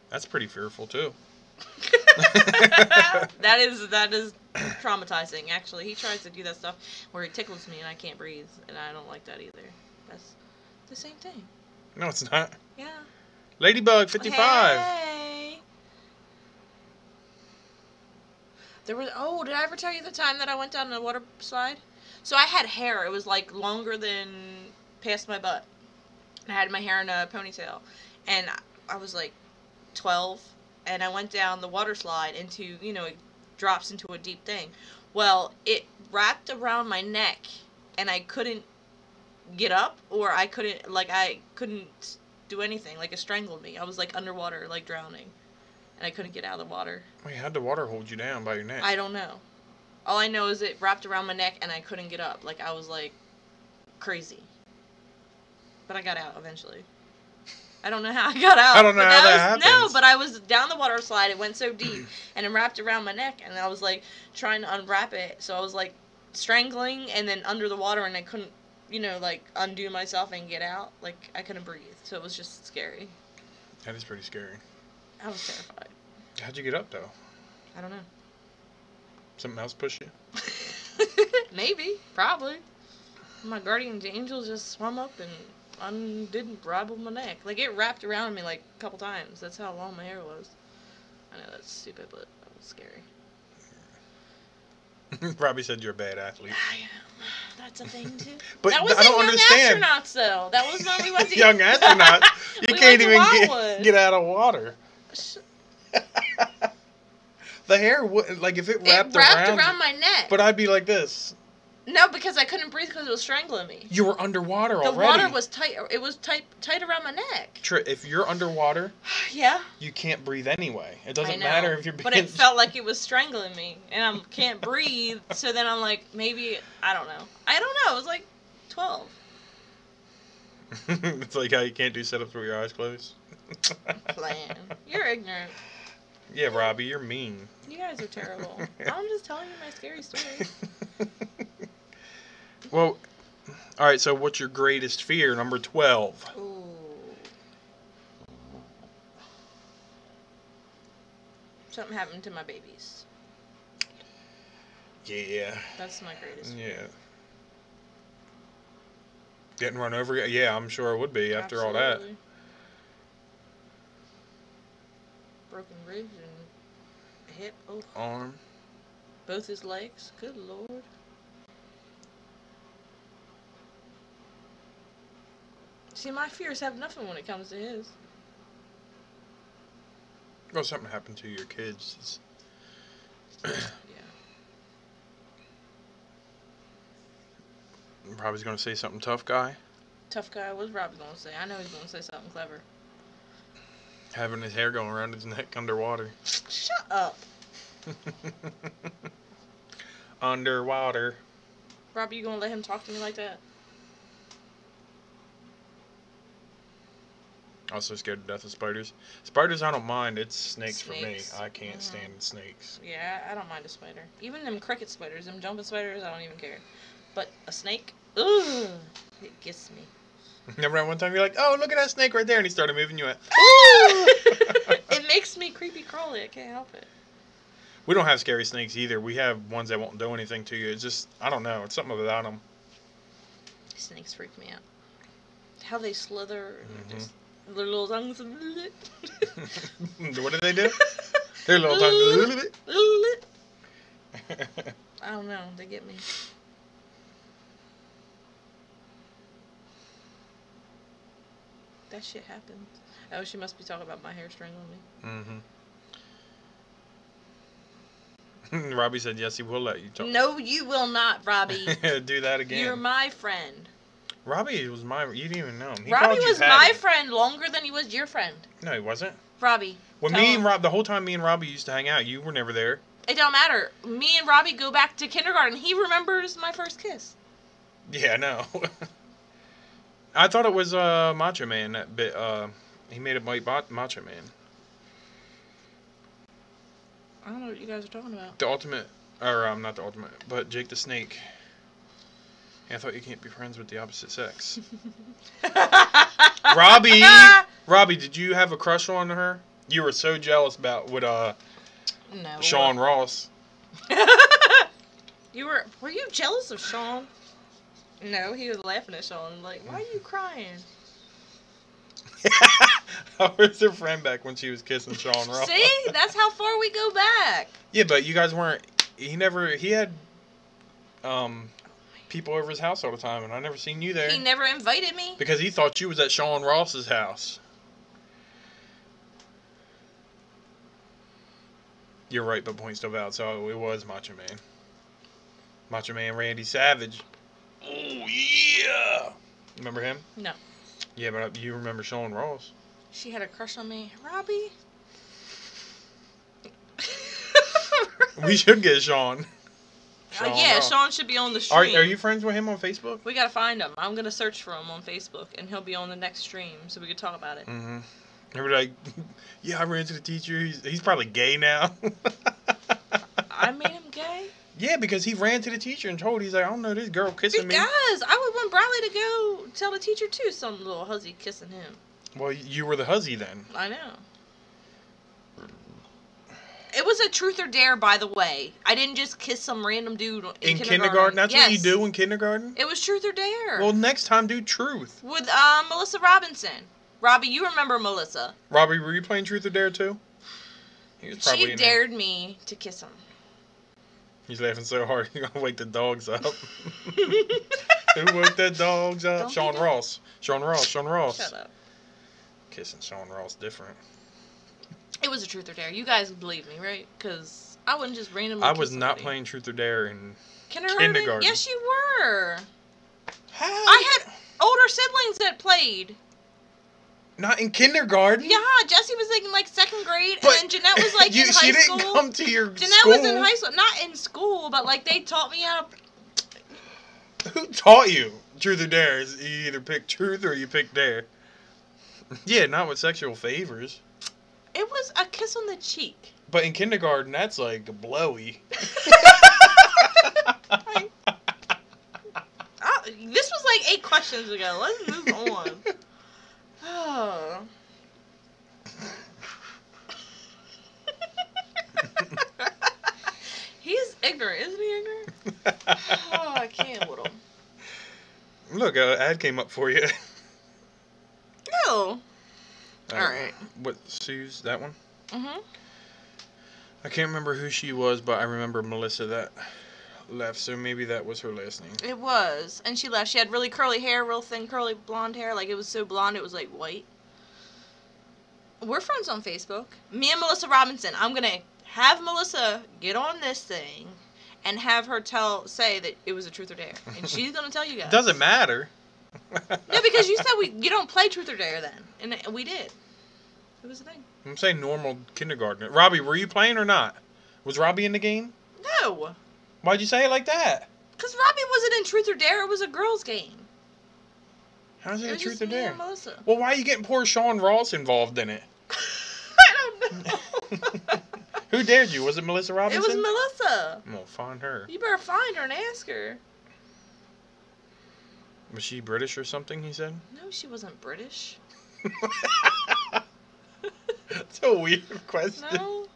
That's pretty fearful too. That is traumatizing, actually. He tries to do that stuff where he tickles me and I can't breathe, and I don't like that either. That's the same thing. No, it's not. Yeah. Ladybug 55. Hey. Did I ever tell you the time that I went down the water slide? So I had hair. It was like longer than past my butt. I had my hair in a ponytail. And I was like 12, and I went down the water slide into, it drops into a deep thing. Well, it wrapped around my neck, and I couldn't get up, or I couldn't do anything. Like, it strangled me. I was like underwater, like drowning. and I couldn't get out of the water. Wait, how'd the water hold you down by your neck? I don't know. All I know is it wrapped around my neck and I couldn't get up. Like, I was like crazy. But I got out eventually. I don't know how I got out. I don't know how that happens. No, but I was down the water slide. It went so deep and it wrapped around my neck and I was like trying to unwrap it. So I was like strangling and then under the water and I couldn't, you know, like undo myself and get out. Like, I couldn't breathe. So it was just scary. That is pretty scary. I was terrified. How'd you get up, though? I don't know. Something else push you? Maybe. Probably. My guardian angel just swam up and undidn't grab my neck. Like, it wrapped around me like a couple times. That's how long my hair was. I know that's stupid, but that was scary. Robbie said you're a bad athlete. I am. That's a thing, too. But that was I don't Young understand. Astronauts, though. That was when we went to... Young Astronauts? You We can't went to even Wildwood. get out of water. The hair, like, if it wrapped around my neck. But I'd be like this. No, because I couldn't breathe because it was strangling me. You were underwater already. The water was tight. It was tight around my neck. If you're underwater, yeah, you can't breathe anyway. It doesn't I know, matter if you're being... But it felt like it was strangling me, and I can't breathe. So then I'm like, maybe, I don't know. It was like 12. It's like how you can't do sit-ups with your eyes closed. Plan. You're ignorant. Yeah, Robbie, you're mean. You guys are terrible. I'm just telling you my scary story. Well, all right, so what's your greatest fear? Number 12. Ooh. Something happened to my babies. Yeah. That's my greatest fear. Yeah. Getting run over? Yeah, I'm sure it would be after all that. Absolutely. Broken ribs and hip. Oh. Arm. Both his legs. Good Lord. See, my fears have nothing when it comes to his. Well, something happened to your kids. Yeah. Robbie's going to say something tough, guy. Tough guy. What's Robbie going to say? I know he's going to say something clever. Having his hair going around his neck underwater. Shut up. Underwater. Robbie, you going to let him talk to me like that? Also scared to death of spiders. Spiders, I don't mind. It's snakes for me. Snakes. I can't stand snakes. Yeah, I don't mind a spider. Even them cricket spiders, them jumping spiders, I don't even care. But a snake, ugh, it gets me. Remember that one time you're like, oh, look at that snake right there, and he started moving, you went, Ooh! It makes me creepy crawly. I can't help it. We don't have scary snakes either. We have ones that won't do anything to you. It's just, I don't know. It's something about them. Snakes freak me out. How they slither, Mm-hmm. just their little tongues. What do they do? Their little tongue. I don't know. They get me. That shit happens. Oh, she must be talking about my hair strangling me. Mm-hmm. Robbie said, yes, he will let you talk. No, you will not, Robbie. Do that again. You're my friend. Robbie was my... You didn't even know him. Robbie was my friend longer than he was your friend. No, he wasn't. Robbie. When me and Rob, the whole time me and Robbie used to hang out, you were never there. It don't matter. Me and Robbie go back to kindergarten. He remembers my first kiss. Yeah, I know. I thought it was Macho Man. That bit. He made it like Macho Man. I don't know what you guys are talking about. The ultimate, or not the ultimate, but Jake the Snake. Yeah, I thought you can't be friends with the opposite sex. Robbie, did you have a crush on her? You were so jealous about with No. Sean Ross. Were you jealous of Sean? No, he was laughing at Sean. Like, why are you crying? How was her friend back when she was kissing Sean Ross? See? That's how far we go back. Yeah, but you guys weren't... He had people over his house all the time, and I never seen you there. He never invited me. Because he thought you was at Sean Ross's house. You're right, but point still valid. So it was Macho Man. Macho Man Randy Savage. Oh, yeah! Remember him? No. Yeah, but you remember Sean Ross. She had a crush on me. Robbie? We should get Sean. Yeah, Ross. Sean should be on the stream. Are you friends with him on Facebook? We gotta find him. I'm gonna search for him on Facebook, and he'll be on the next stream, so we can talk about it. Mm-hmm. He'll be like, yeah, I ran into the teacher. He's probably gay now. I made him gay? Yeah, because he ran to the teacher and told, he's like, I don't know, this girl kissing me. Because I would want Bradley to go tell the teacher too, some little hussy kissing him. Well, you were the hussy then. I know. It was a truth or dare, by the way. I didn't just kiss some random dude in kindergarten. That's what you do in kindergarten? It was truth or dare. Well, next time do truth. With Melissa Robinson. Robbie, you remember Melissa. Robbie, were you playing truth or dare too? He was probably She dared me to kiss him. He's laughing so hard, he's going to wake the dogs up. Who woke the dogs up? Sean Ross. Sean Ross. Shut up. Kissing Sean Ross different. It was a truth or dare. You guys believe me, right? Because I wouldn't just randomly I was kiss not somebody. playing truth or dare in kindergarten. Yes, you were. How? I had older siblings that played. Not in kindergarten. Yeah, Jessi was like in like second grade, But and then Jeanette was like in high she school. didn't come to your Jeanette school. was in high school, not in school, but like they taught me how. Who taught you truth or dare? You either pick truth or you pick dare. Yeah, not with sexual favors. It was a kiss on the cheek. But in kindergarten, that's like blowy. This was like 8 questions ago. Let's move on. Oh. He's ignorant, isn't he ignorant? Oh, I can't with him. Look, an ad came up for you. No. Alright. What, Sue's, that one? Mm-hmm. I can't remember who she was, but I remember Melissa that left, so maybe that was her last name. It was. And she left. She had really curly hair, real thin curly blonde hair. Like, it was so blonde, it was like white. We're friends on Facebook. Me and Melissa Robinson. I'm going to have Melissa get on this thing and have her say that it was a truth or dare. And she's going to tell you guys. Doesn't matter. No, because you said you don't play truth or dare then. And we did. It was a thing. I'm saying normal kindergarten. Robbie, were you playing or not? Was Robbie in the game? No. Why'd you say it like that? Because Robbie wasn't in truth or dare. It was a girls' game. How's it a truth just or me dare? and Melissa. Well, why are you getting poor Sean Ross involved in it? I don't know. Who dared you? Was it Melissa Robinson? It was Melissa. Well, find her. You better find her and ask her. Was she British or something, he said? No, she wasn't British. That's a weird question. No.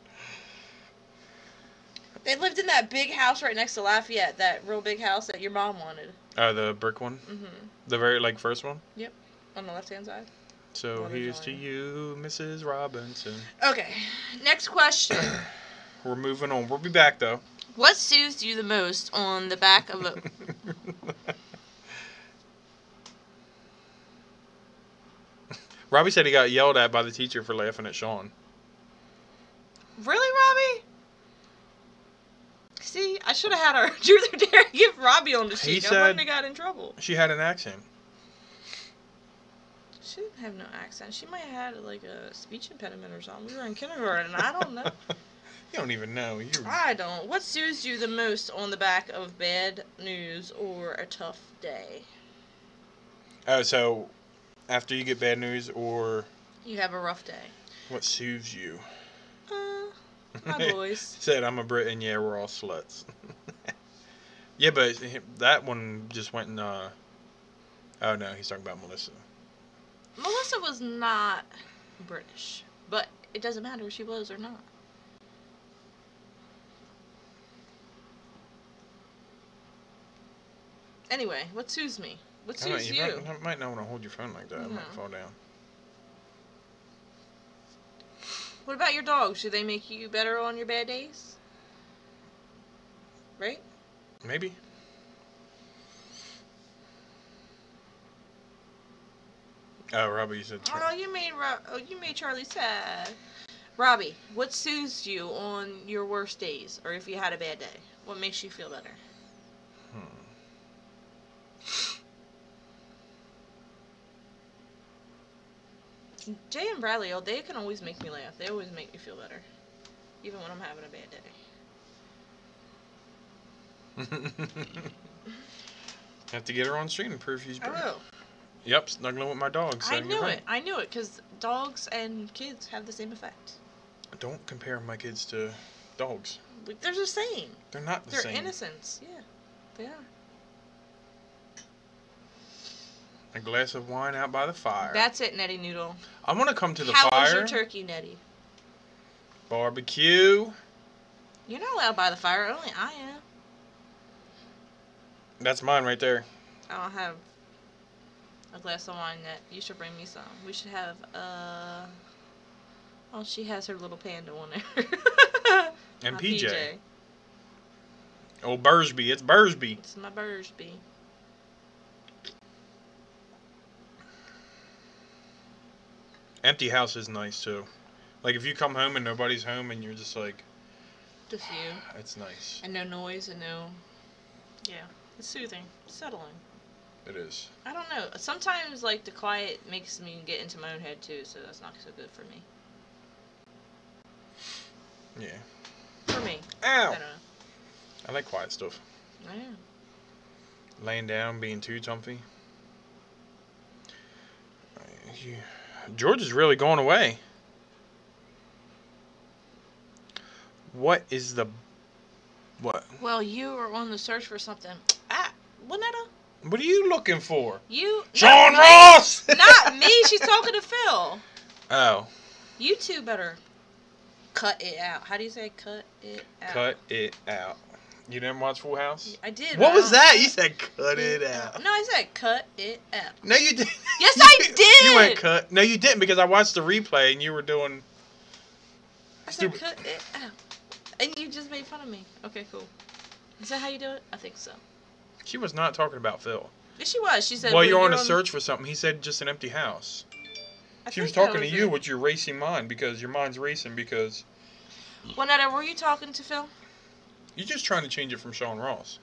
They lived in that big house right next to Lafayette, that real big house that your mom wanted. Oh, the brick one? Mm-hmm. The very, first one? Yep. On the left-hand side. So, here's to you, Mrs. Robinson. Okay. Next question. We're moving on. We'll be back, though. What soothes you the most on the back of a... Robbie said he got yelled at by the teacher for laughing at Sean. Really, Robbie? See, I should have had our truth or dare give Robbie on the sheet. I wouldn't have got in trouble. She had an accent. She didn't have no accent. She might have had like a speech impediment or something. We were in kindergarten. I don't know. You don't even know. I don't. What soothes you the most on the back of bad news or a tough day? Oh, so after you get bad news or... You have a rough day. What soothes you? My boys. Said, I'm a Brit and yeah, we're all sluts. Yeah, but that one just went in, oh no, he's talking about Melissa. Melissa was not British, but it doesn't matter if she was or not. Anyway, what soothes me? What soothes you? You might not want to hold your phone like that. It might fall down. What about your dogs? Do they make you better on your bad days? Right? Maybe. Oh, Robbie, you said... Oh, you made Charlie sad. Robbie, what soothes you on your worst days? Or if you had a bad day? What makes you feel better? Jay and Bradley, they can always make me laugh. They always make me feel better. Even when I'm having a bad day. Have to get her on stream and prove she's I brave. will. Yep, snuggling with my dog. I knew it. I knew it because dogs and kids have the same effect. Don't compare my kids to dogs. They're the same. They're not the same. They're innocents. Yeah, they are. A glass of wine out by the fire. That's it, Nettie Noodle. I want to come to the How fire. was your turkey, Nettie? Barbecue. You're not allowed by the fire. Only I am. That's mine right there. I don't have a glass of wine yet. You should bring me some. We should have, oh, she has her little panda on there. And My PJ. Oh, Bursby. It's Bursby. It's my Bursby. Empty house is nice, too. Like, if you come home and nobody's home and you're just like... Just you. It's nice. And no noise and no... Yeah. It's soothing. Settling. It is. I don't know. Sometimes, like, the quiet makes me get into my own head, too, so that's not so good for me. Yeah. For me. Ow! I don't know. I like quiet stuff. I am. Laying down, being too comfy. George is really going away. What is the... What? Well, you are on the search for something. Ah, Winetta? What are you looking for? You... Sean Ross! Not me. She's talking to Phil. Oh. You two better cut it out. How do you say cut it out? Cut it out. You didn't watch Full House? I did. What was that? You said cut it out. No, I said cut it out. No, you didn't. Yes, I did. You went cut. No, you didn't because I watched the replay and you were doing... I said cut it out. And you just made fun of me. Okay, cool. Is that how you do it? I think so. She was not talking about Phil. Yes, she was. She said... Well, you're on a search for something. He said just an empty house. She was talking to you with your racing mind because your mind's racing because... Winetta, were you talking to Phil? You're just trying to change it from Sean Ross.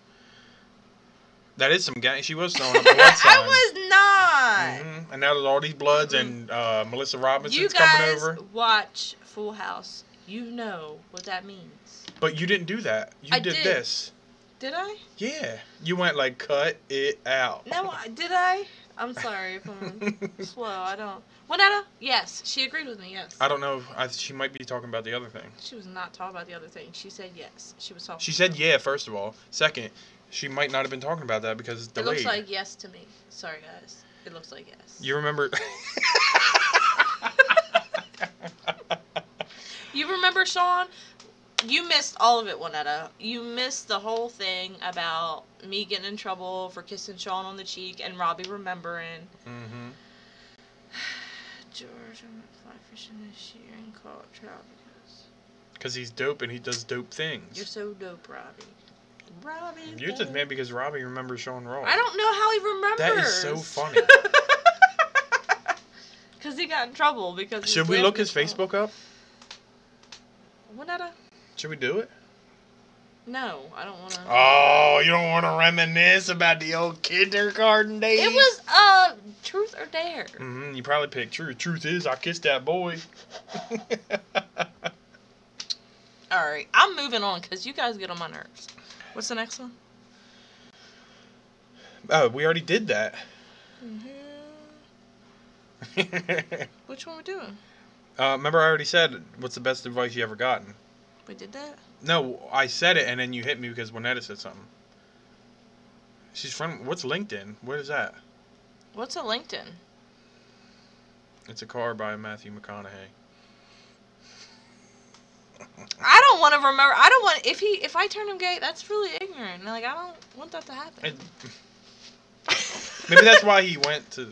That is some gang. She was throwing up blood signs. I was not. And now there's all these bloods and Melissa Robinson's coming over. You guys watch Full House. You know what that means. But you didn't do that. You did this. Did I? Yeah. You went like, cut it out. No, did I? I'm sorry if I'm slow. I don't. Winetta? Yes. She agreed with me, yes. I don't know. She might be talking about the other thing. She was not talking about the other thing. She said yes. She was talking. She said yeah, first of all. Second, she might not have been talking about that because it's delayed. It looks like yes to me. Sorry, guys. It looks like yes. You remember... You remember, Sean? You missed all of it, Winetta. You missed the whole thing about me getting in trouble for kissing Sean on the cheek and Robbie remembering. Mm-hmm. George, I went fly fishing this year and caught trout because he's dope and he does dope things. You're so dope, Robbie. Robbie. You're just mad because Robbie remembers Sean Ross. I don't know how he remembers. That is so funny. Because he got in trouble because. Should we look his Facebook up? Winetta? Should we do it? No, I don't want to. Oh, you don't want to reminisce about the old kindergarten days? It was truth or dare. You probably picked truth. Truth is, I kissed that boy. All right, I'm moving on because you guys get on my nerves. What's the next one? Oh, we already did that. Which one we doing? Remember I already said, what's the best advice you ever gotten? We did that? No, I said it and then you hit me because Winetta said something. She's from, what's LinkedIn? What is that? What's a LinkedIn? It's a car by Matthew McConaughey. I don't want to remember. I don't want, if I turn him gay, that's really ignorant. Like, I don't want that to happen. Maybe that's why he went to...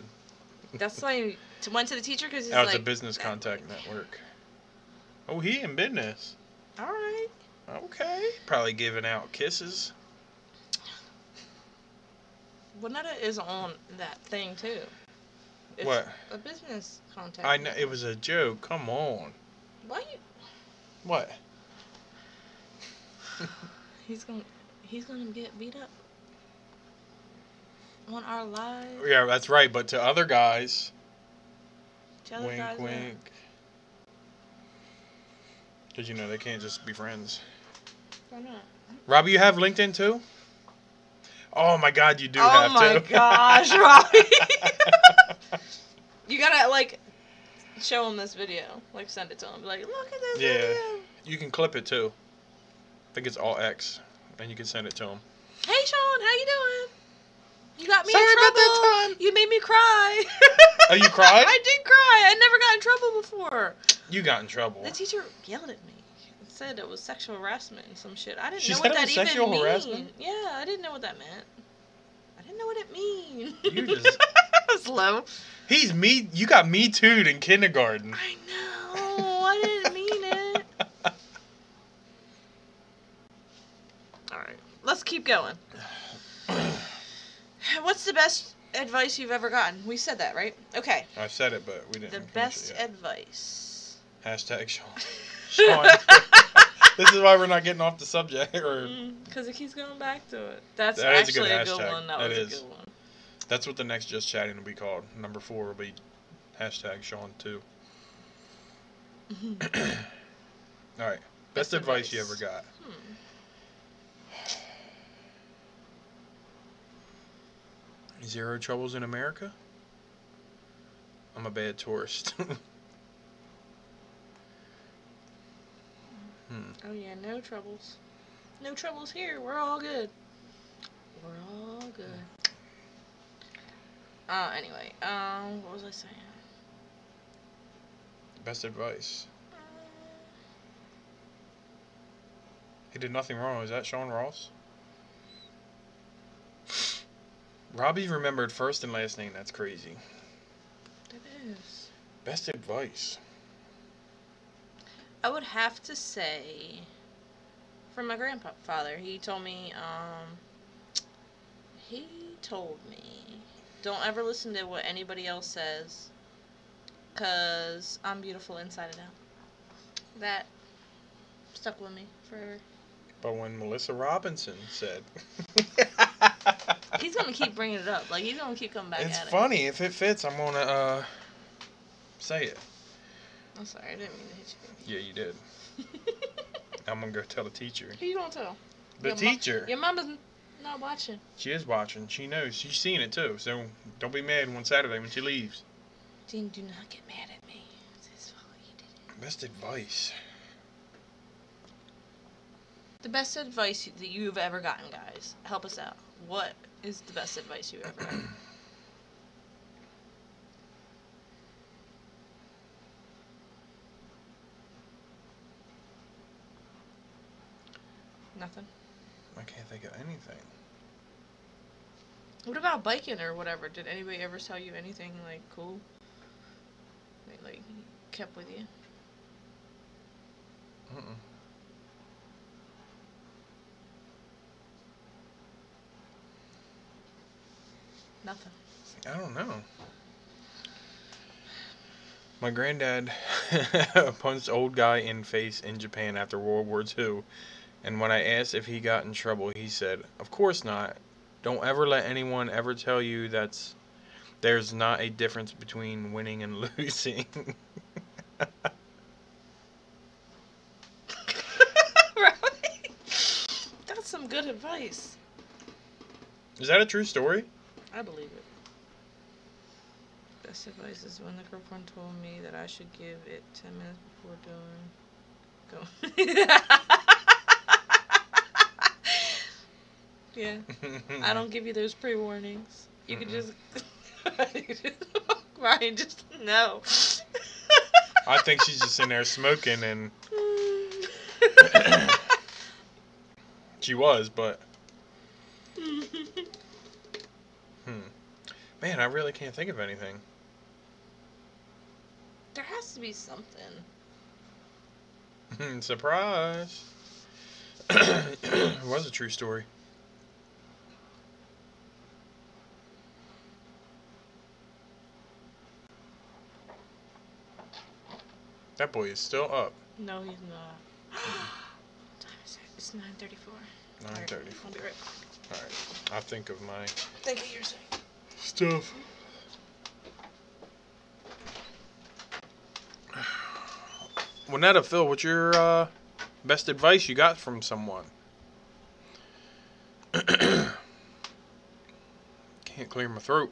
That's why he went to the teacher because he's like... It's a business contact network. Oh, he in business. Alright. Okay. Probably giving out kisses. Winetta is on that thing, too. It's what? A business contact. I know. It was a joke. Come on. Why you... What? He's gonna get beat up. On our live. Yeah, that's right. But to other guys... Wink, guys wink. Because, you know, they can't just be friends. Why not? Robbie, you have LinkedIn too? Oh my God, you do Oh have to. my gosh, Robbie. You gotta, like, show him this video. Like, send it to him. Like, look at this video. You can clip it too. I think it's all X. And you can send it to him. Hey, Sean, how you doing? You got me Sorry in trouble. about that time. You made me cry. Oh, you cried? I did cry. I never got in trouble before. You got in trouble. The teacher yelled at me. Said it was sexual harassment and some shit. I didn't She know said what it that was even sexual mean. harassment? Yeah, I didn't know what that meant. I didn't know what it mean. You just... Slow. You got me too'd in kindergarten. I know. I didn't mean it. Alright. Let's keep going. What's the best advice you've ever gotten? We said that, right? Okay. I said it, but we didn't. The finish best it yet. advice. Hashtag Sean. Sean. This is why we're not getting off the subject. Because it keeps going back to it. That's That is a good actually a good hashtag. one. That was a good one. That's what the next Just Chatting will be called. Number 4 will be hashtag Sean 2. Alright. Best advice you ever got. Zero troubles in America? I'm a bad tourist. Oh yeah, no troubles. No troubles here. We're all good. We're all good. Anyway, what was I saying? Best advice. He did nothing wrong. Is that Sean Ross? Robbie remembered first and last name. That's crazy. It is. Best advice. I would have to say, from my grandfather, he told me, don't ever listen to what anybody else says, 'cause I'm beautiful inside and out. That stuck with me forever. But when Melissa Robinson said... He's gonna keep bringing it up. Like, he's gonna keep coming back It's at it. funny. If it fits, I'm gonna, say it. I'm sorry, I didn't mean to hit Yeah, you did. I'm gonna go tell the teacher. you. Who you gonna tell? The teacher. Your mama's not watching. She is watching. She knows. She's seen it too. So don't be mad one Saturday when she leaves. Dean, do not get mad at me. It's his fault. He did it. Best advice. The best advice that you've ever gotten, guys. Help us out. What is the best advice you've ever gotten? Nothing. I can't think of anything. What about biking or whatever? Did anybody ever tell you anything, like, cool? Like kept with you? Mm-mm. Nothing. I don't know. My granddad punched old guy in face in Japan after World War II. And when I asked if he got in trouble, he said, "Of course not. Don't ever let anyone ever tell you there's not a difference between winning and losing." Right? That's some good advice. Is that a true story? I believe it. Best advice is when the girlfriend told me that I should give it 10 minutes before doing. Go. Yeah. I don't give you those pre-warnings. You can just... Ryan, just... No. I think she's just in there smoking and... She was, but... Man, I really can't think of anything. There has to be something. Surprise. It was a true story. That boy is still up. No, he's not. What time is it? It's 9:34. 9:34. I'll be right back. Alright. I'll think of my Think of yours. stuff. Winetta, Phil, what's your best advice you got from someone? clear my throat.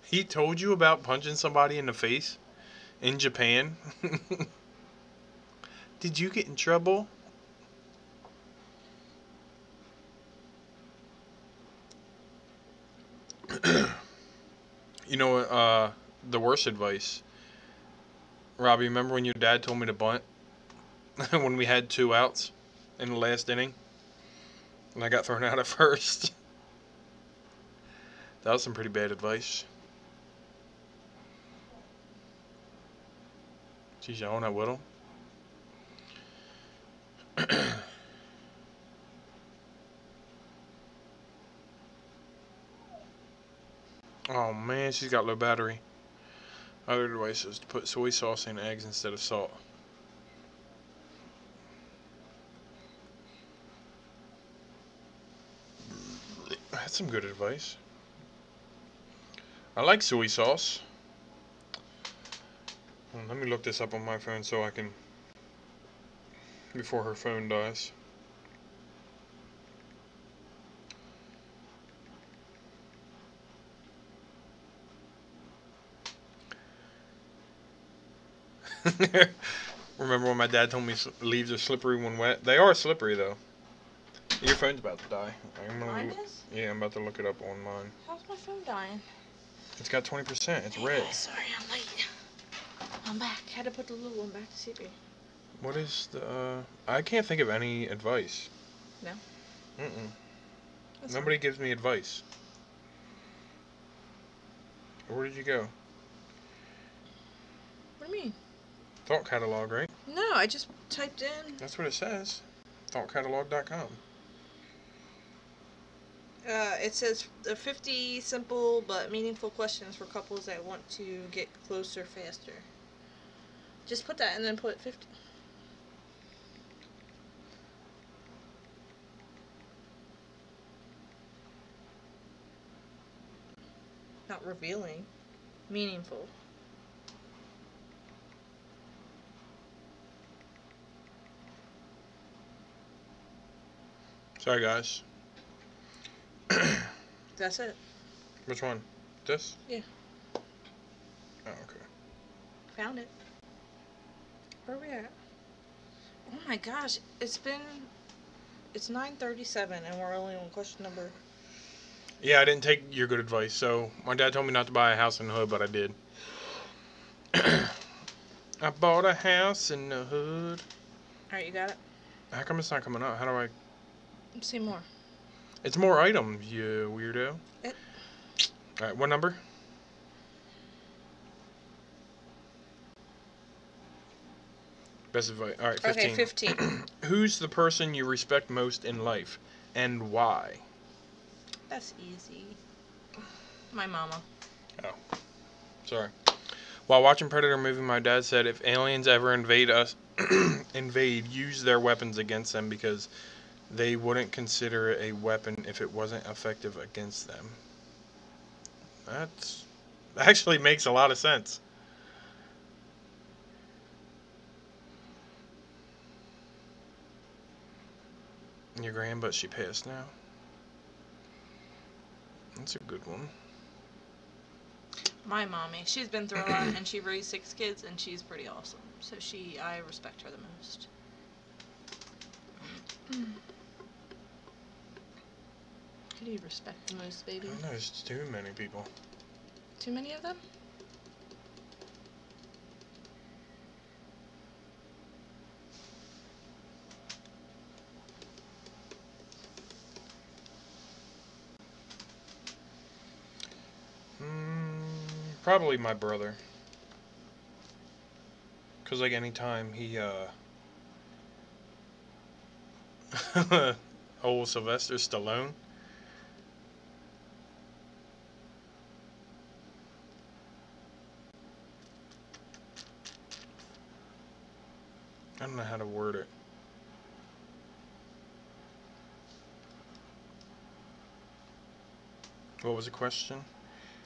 He told you about punching somebody in the face in Japan? Did you get in trouble? You know what, the worst advice. Robbie, remember when your dad told me to bunt? When we had 2 outs in the last inning? And I got thrown out at first. That was some pretty bad advice. She's yelling at Whittle. Oh man, she's got low battery. Other advice is to put soy sauce in eggs instead of salt. That's some good advice. I like soy sauce. Well, let me look this up on my phone so I can, before her phone dies. Remember when my dad told me leaves are slippery when wet? They are slippery though. Your phone's about to die. Mine is? Yeah, I'm about to look it up on mine. How's my phone dying? It's got 20%. It's red. Sorry, I'm late. I'm back. Had to put the little one back to sleep. What is the... I can't think of any advice. No? Nobody gives me advice. Where did you go? What do you mean? Thought catalog, right? No, I just typed in. That's what it says. ThoughtCatalog.com. It says 50 simple but meaningful questions for couples that want to get closer faster. Just put that and then put 50. Not revealing. Meaningful. Sorry, guys. That's it. Which one? This? Yeah. Oh, okay. Found it. Where are we at? Oh my gosh, it's 9:37 and we're only on question number. Yeah, I didn't take your good advice. So, my dad told me not to buy a house in the hood, but I did. I bought a house in the hood. Alright, you got it? How come it's not coming up? How do I... Let's see more. It's more items, you weirdo. Alright, what number? Best advice. Alright, 15. Okay, 15. Who's the person you respect most in life, and why? That's easy. My mama. Oh. Sorry. While watching Predator movie, my dad said if aliens ever invade us, use their weapons against them because they wouldn't consider it a weapon if it wasn't effective against them. That actually makes a lot of sense. Your grandma, she passed now. That's a good one. My mommy. She's been through a lot and she raised 6 kids and she's pretty awesome. So I respect her the most. Who do you respect the most, baby? I don't know, there's too many people. Too many of them? Probably my brother. Cause like anytime he old Sylvester Stallone. I don't know how to word it. What was the question?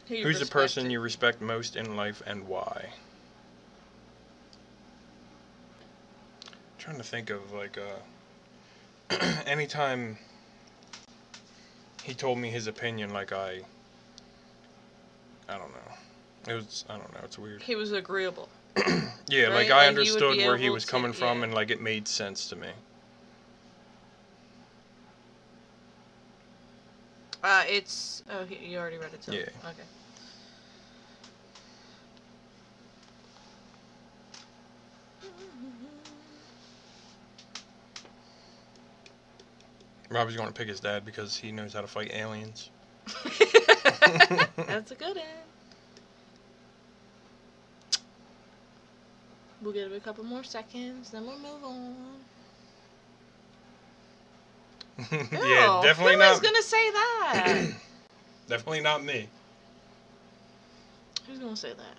Who's the person you respect most in life and why? I'm trying to think of like anytime he told me his opinion, like I don't know. I don't know. It's weird. He was agreeable. Yeah, right? like I Like, understood where he able was to- coming from, yeah. and like it made sense to me. It's. Oh, you already read it. So. Yeah. Okay. Robbie's going to pick his dad because he knows how to fight aliens. That's a good one. We'll give it a couple more seconds, then we'll move on. Yeah, definitely who not. Who's gonna say that? Definitely not me. Who's gonna say that?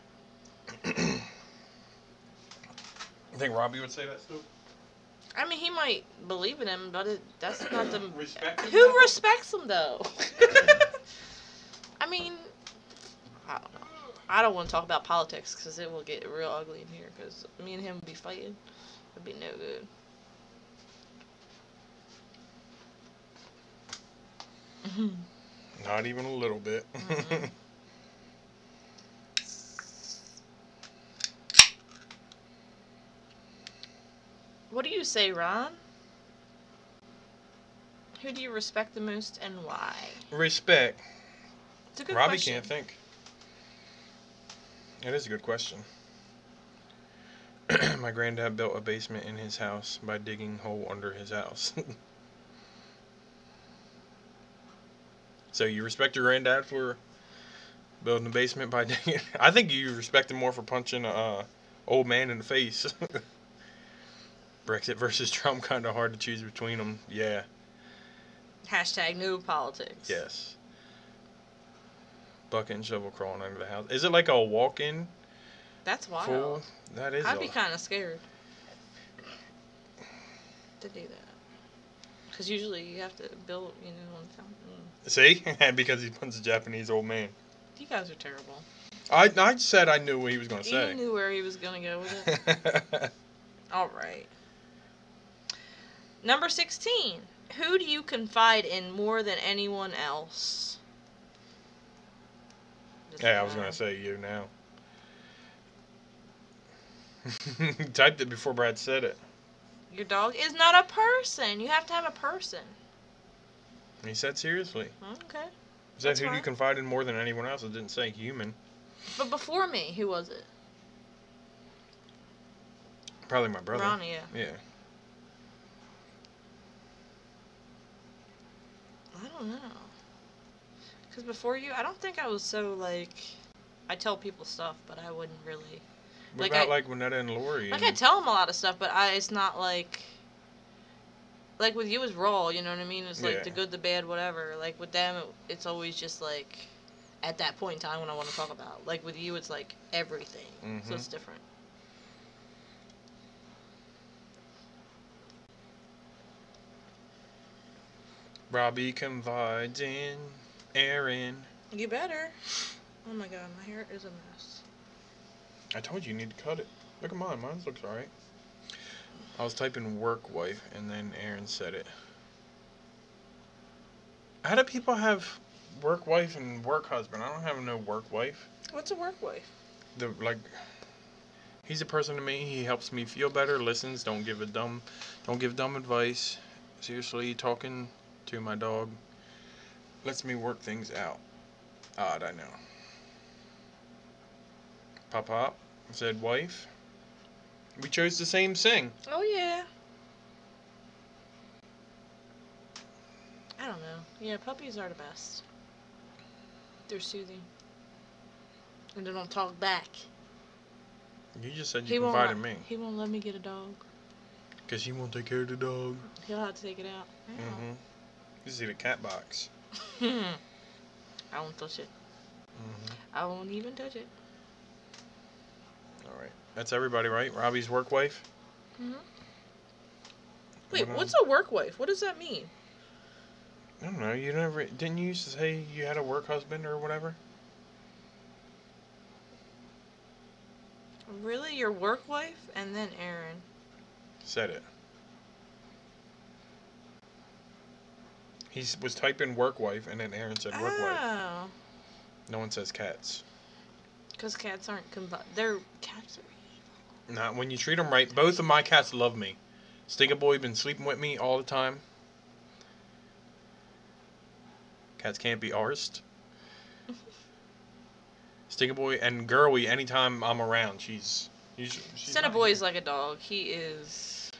I think Robbie would say that still. I mean, he might believe in him, but that's not the. Respect him, Who though? respects him though? I mean, I don't know. I don't want to talk about politics because it will get real ugly in here. Because me and him would be fighting. It'd be no good. Not even a little bit. Mhm. What do you say, Ron? Who do you respect the most and why? Respect. It's a good Robbie question. can't think. It is a good question. My granddad built a basement in his house by digging a hole under his house. So you respect your granddad for building a basement by digging? I think you respect him more for punching a old man in the face. Brexit versus Trump, kind of hard to choose between them. Yeah. Hashtag no politics. Yes. Bucket and shovel crawling under the house. Is it like a walk-in? That's wild. Full? That is. I'd be kind of scared to do that. Because usually you have to build, on the fountain. See? Because he punches a Japanese old man. You guys are terrible. I said I knew what he was going to You say. knew where he was going to go with it. All right. Number 16. Who do you confide in more than anyone else? Yeah, I was going to say you now. Typed it before Brad said it. Your dog is not a person. You have to have a person. He said seriously. Okay. Is that That's who do you fine. confide in more than anyone else? It didn't say human. But before me, who was it? Probably my brother. Ronnie, yeah. Yeah. I don't know. Because before you, I don't think I was so, I tell people stuff, but I wouldn't really. What Like, about I- like Winetta and Lori? I tell them a lot of stuff, but it's not like with you, it's raw, you know what I mean? It's like Yeah. the good, the bad, whatever. Like, with them, it's always just, at that point in time when I want to talk about. Like, with you, it's, everything. So Mhm. it's different. Robbie confides in Aaron. You better. Oh, my God. My hair is a mess. I told you need to cut it. Look at mine. Mine looks alright. I was typing work wife, and then Aaron said it. How do people have work wife and work husband? I don't have no work wife. What's a work wife? He's a person to me. He helps me feel better. Listens. Don't give dumb advice. Seriously, talking to my dog lets me work things out. Odd, I know. Pop said wife. We chose the same thing. Oh, yeah. I don't know. Yeah, puppies are the best. They're soothing. And they don't talk back. You just said He you won't confided let- in me. He won't let me get a dog. Because he won't take care of the dog. He'll have to take it out. Mm-hmm. You see the cat box. I won't touch it. Mm-hmm. I won't even touch it. Alright. That's everybody, right? Robbie's work wife? Mm-hmm. Wait, What what's a work wife? What does that mean? I don't know. Didn't you used to say you had a work husband or whatever? Really? Your work wife? And then Aaron. Said it. He was typing work wife, and then Aaron said work wife. Oh. No one says cats. Because cats aren't they're cats are evil. Not when you treat them right. Both of my cats love me. Stinker Boy been sleeping with me all the time. Cats can't be arsed. Stinker Boy and Girly, anytime I'm around, she's Stinker Boy's like a dog. He is.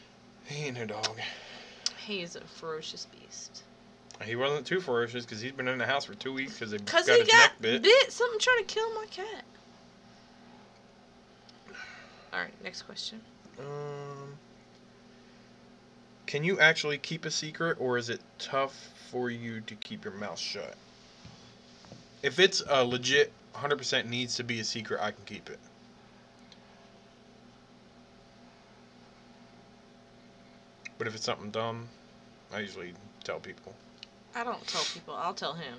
He ain't no dog. He is a ferocious beast. He wasn't too ferocious because he's been in the house for 2 weeks because he got he his neck bit. Something trying to kill my cat. Alright, next question. Can you actually keep a secret, or is it tough for you to keep your mouth shut? If it's a legit 100% needs to be a secret, I can keep it. But if it's something dumb, I usually tell people. I don't tell people. I'll tell him.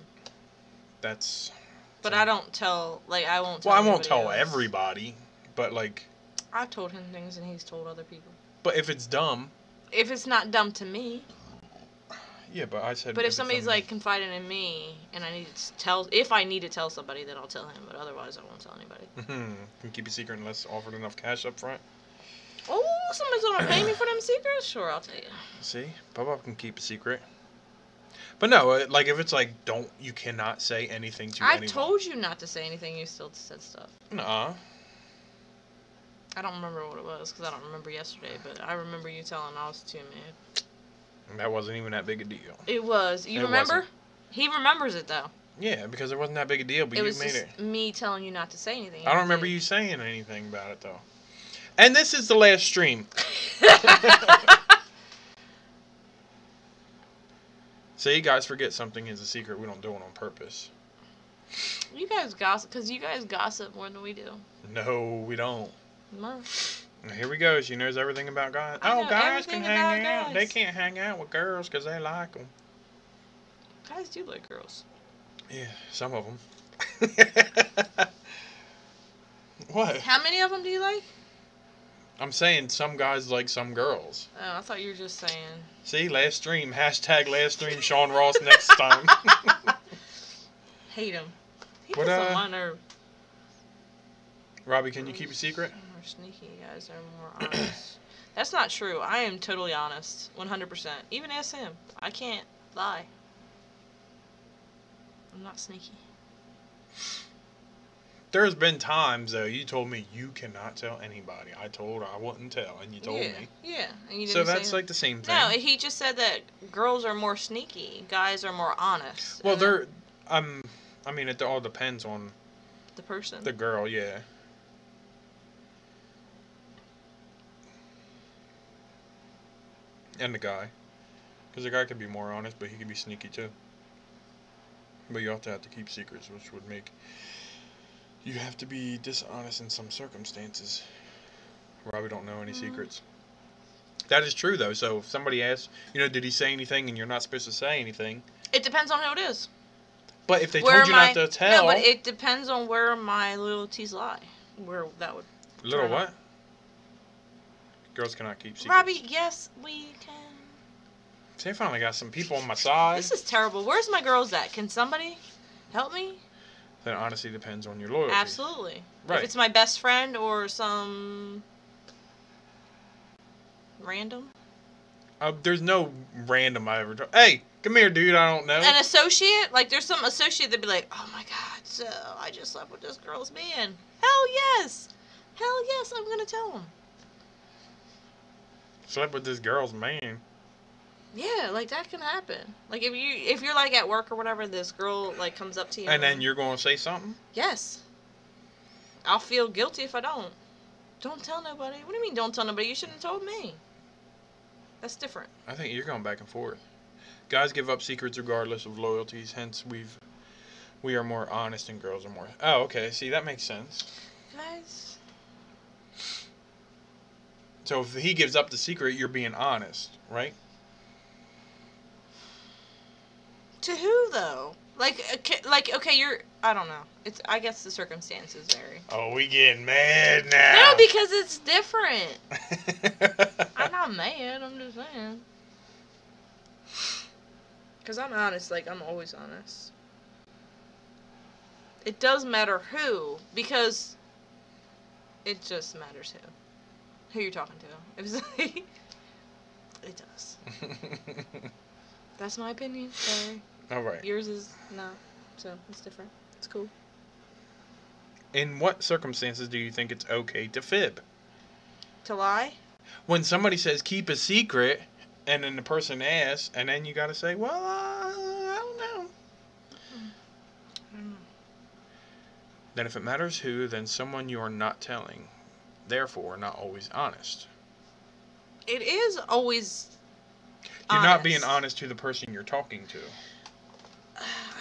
But I don't tell, I won't tell Well, I won't tell else. everybody, but, I've told him things and he's told other people. But if it's dumb... If it's not dumb to me... Yeah, but I said... But if somebody's, confiding in me, and if I need to tell somebody, then I'll tell him. But otherwise, I won't tell anybody. Can you keep a secret unless offered enough cash up front? Oh, somebody's gonna pay me for them secrets? Sure, I'll tell you. See? Pop-Up can keep a secret. But no, if it's you cannot say anything to anyone. I told you not to say anything, you still said stuff. Nuh-uh. I don't remember what it was, because I don't remember yesterday, but I remember you telling I was too mad. And that wasn't even that big a deal. It was. You remember? Wasn't. He remembers it, though. Yeah, because it wasn't that big a deal, but you made it. It was just me telling you not to say anything. I don't remember you saying anything about it, though. And this is the last stream. So you guys forget something is a secret. We don't do it on purpose. You guys gossip, because you guys gossip more than we do. No, we don't. No. Here we go. She knows everything about guys. Guys can hang out. They can't hang out with girls because they like them. Guys do like girls. Yeah, some of them. What? How many of them do you like? I'm saying some guys like some girls. Oh, I thought you were just saying. See, last stream. Hashtag last stream. Sean Ross next time. Hate him. He gets on my nerve. Robbie, can you keep a secret? More sneaky guys are more honest. That's not true. I am totally honest. 100%. Even ask him. I can't lie. I'm not sneaky. There's been times, though, you told me you cannot tell anybody. I wouldn't tell, and you told me. Yeah. And you didn't so that's like the same thing. No, he just said that girls are more sneaky. Guys are more honest. Well, I mean, it all depends on... The person. The girl, yeah. And the guy. Because the guy could be more honest, but he could be sneaky, too. But you also have to keep secrets, which would make... You have to be dishonest in some circumstances. Robbie don't know any secrets. That is true, though. So if somebody asks, did he say anything and you're not supposed to say anything? It depends on who it is. But if they told you not to tell... No, but it depends on where my loyalties lie. Where that would... Little what? Girls cannot keep secrets. Robbie, yes, we can. See, I finally got some people on my side. This is terrible. Where's my girls at? Can somebody help me? That honestly depends on your loyalty. Absolutely. Right. If it's my best friend or some random. There's no random I ever told. Hey, come here, dude. I don't know. An associate? Like, there's some associate that'd be like, oh my god, so I just slept with this girl's man. Hell yes. Hell yes, I'm going to tell him. Slept with this girl's man. Yeah, like that can happen. Like if you're like at work or whatever, this girl like comes up to you. And then you're gonna say something? Yes. I'll feel guilty if I don't. Don't tell nobody. What do you mean don't tell nobody? You shouldn't have told me. That's different. I think you're going back and forth. Guys give up secrets regardless of loyalties, hence we are more honest and girls are more... Oh, okay. See, that makes sense. Guys. So if he gives up the secret, you're being honest, right? To who, though? Okay, I don't know. I guess the circumstances vary. Oh, we getting mad now. No, because it's different. I'm not mad, I'm just saying. Because I'm honest, I'm always honest. It does matter who, because it just matters who you're talking to. It does. That's my opinion. Sorry. All right. Yours is not, so it's different. It's cool. In what circumstances do you think it's okay to fib? To lie? When somebody says keep a secret, and then the person asks, and then you gotta say, well, I don't know. Then if it matters who, then someone you are not telling. Therefore, not always honest. It is always You're honest. not being honest to the person you're talking to.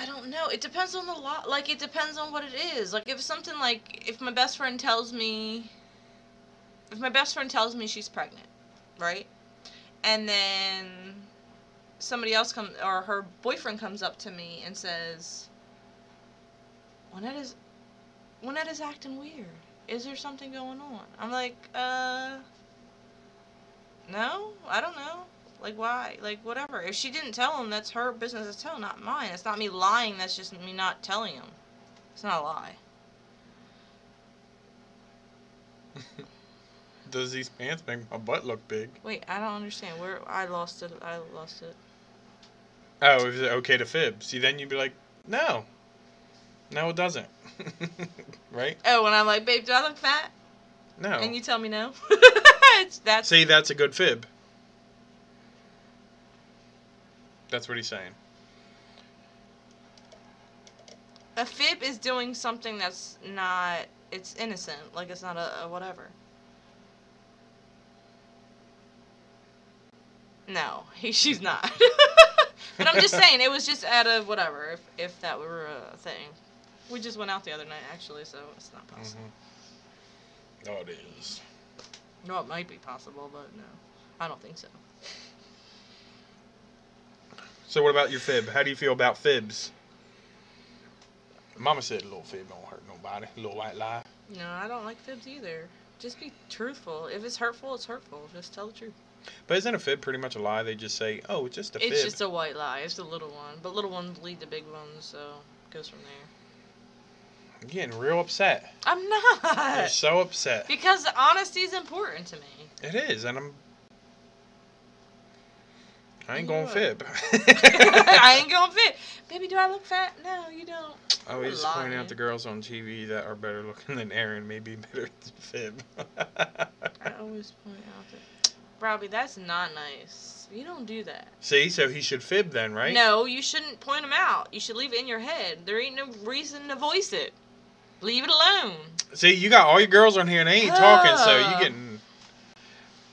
I don't know. It depends on the law. It depends on what it is. If my best friend tells me she's pregnant, right? And then somebody else or her boyfriend comes up to me and says, Lynette is acting weird. Is there something going on? I'm like, no, I don't know. Why? Whatever. If she didn't tell him, that's her business to tell, not mine. It's not me lying, that's just me not telling him. It's not a lie. Does these pants make my butt look big? Wait, I don't understand. I lost it. Oh, is it okay to fib? See, then you'd be like, no. No, it doesn't. Right? Oh, when I'm like, babe, do I look fat? No. And you tell me no? See, that's a good fib. That's what he's saying. A fib is doing something that's not, it's innocent. It's not a whatever. No, she's not. But I'm just saying, it was just out of whatever, if that were a thing. We just went out the other night, actually, so it's not possible. Mm-hmm. Oh, it is. No, it might be possible, but no. I don't think so. So what about your fib? How do you feel about fibs? Mama said a little fib don't hurt nobody. A little white lie. No, I don't like fibs either. Just be truthful. If it's hurtful, it's hurtful. Just tell the truth. But isn't a fib pretty much a lie? They just say, oh, it's just a fib. It's just a white lie. It's a little one. But little ones lead to big ones, so it goes from there. I'm getting real upset. I'm not. You're so upset. Because honesty is important to me. It is, and I ain't going fib. I ain't going fib. Baby, do I look fat? No, you don't. I always point out the girls on TV that are better looking than Aaron, maybe better than fib. I always point out that. Robbie, that's not nice. You don't do that. See, so he should fib then, right? No, you shouldn't point them out. You should leave it in your head. There ain't no reason to voice it. Leave it alone. See, you got all your girls on here and they ain't talking, so you getting...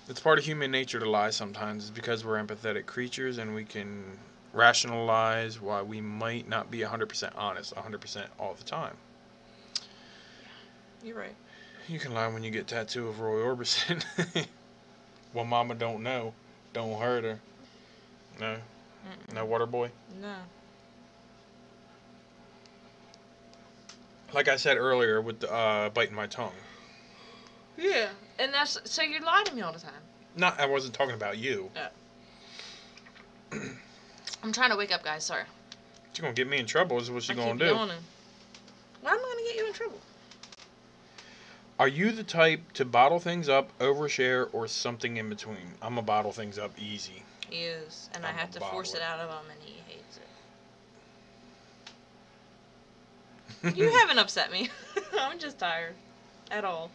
It's part of human nature to lie sometimes. It's because we're empathetic creatures and we can rationalize why we might not be 100% honest 100% all the time. You're right. You can lie when you get tattoo of Roy Orbison. Well, mama don't know. Don't hurt her. No? Mm-mm. No water boy? No. Like I said earlier with biting my tongue. Yeah. And that's, so you lie to me all the time. No, I wasn't talking about you. Oh. I'm trying to wake up, guys. Sorry. She's going to get me in trouble is what she's going to do. Why am I going to get you in trouble? Are you the type to bottle things up, overshare, or something in between? I'm going to bottle things up easy. He is. And I have to force it out of him, and he hates it. You haven't upset me. I'm just tired. At all.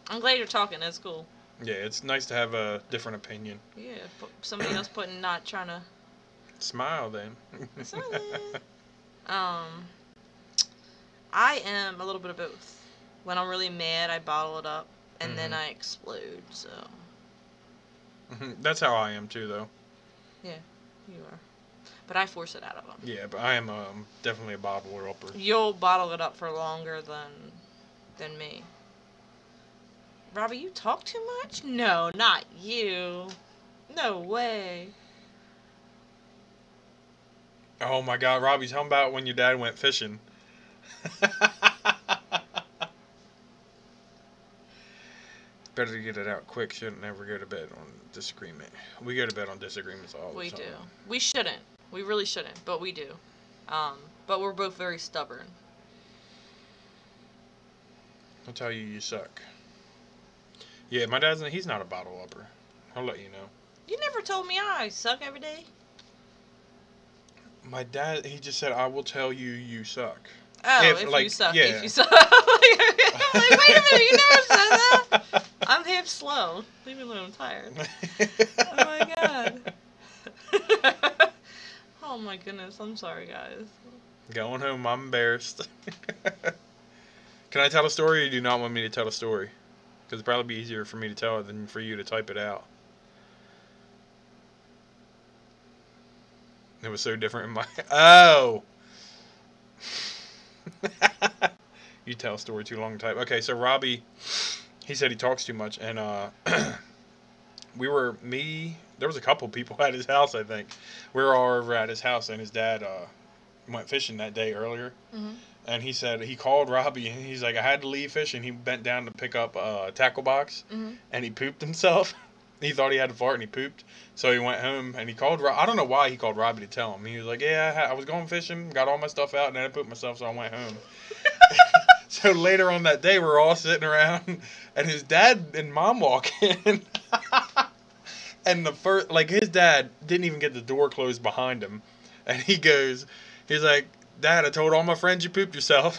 I'm glad you're talking. That's cool. Yeah, it's nice to have a different opinion. Yeah, somebody else not trying to... Smile, then. I am a little bit of both. When I'm really mad, I bottle it up, and then I explode, so... That's how I am, too, though. Yeah, you are. But I force it out of them. Yeah, but I am definitely a bottler upper. You'll bottle it up for longer than me. Robbie, you talk too much? No, not you. No way. Oh my God, Robbie, tell him about when your dad went fishing. Better get it out quick. Shouldn't never go to bed on disagreement. We go to bed on disagreements all the time. We do. We shouldn't. We really shouldn't, but we do. But we're both very stubborn. I'll tell you, you suck. Yeah, my dad's, he's not a bottle upper. I'll let you know. You never told me I suck every day. My dad, he just said, I will tell you, you suck. Oh, if you suck. Yeah. If you suck. I'm like, wait a minute, you never said that? I'm half slow. Leave me alone, I'm tired. Oh my God. Oh my goodness, I'm sorry, guys. Going home, I'm embarrassed. Can I tell a story, or do you not want me to tell a story? Because it'd probably be easier for me to tell it than for you to type it out. It was so different in my... Oh! You tell a story too long to type. Okay, so Robbie, he said he talks too much, and there was a couple people at his house, I think. We were all over at his house, and his dad went fishing that day earlier. Mm-hmm. And he said he called Robbie, and he's like, I had to leave fishing. He bent down to pick up a tackle box, mm-hmm. and he pooped himself. He thought he had to fart, and he pooped. So he went home, and he called I don't know why he called Robbie to tell him. He was like, yeah, I was going fishing, got all my stuff out, and then I pooped myself, so I went home. So later on that day, we're all sitting around, and his dad and mom walk in. And his dad didn't even get the door closed behind him. And he's like, Dad, I told all my friends you pooped yourself.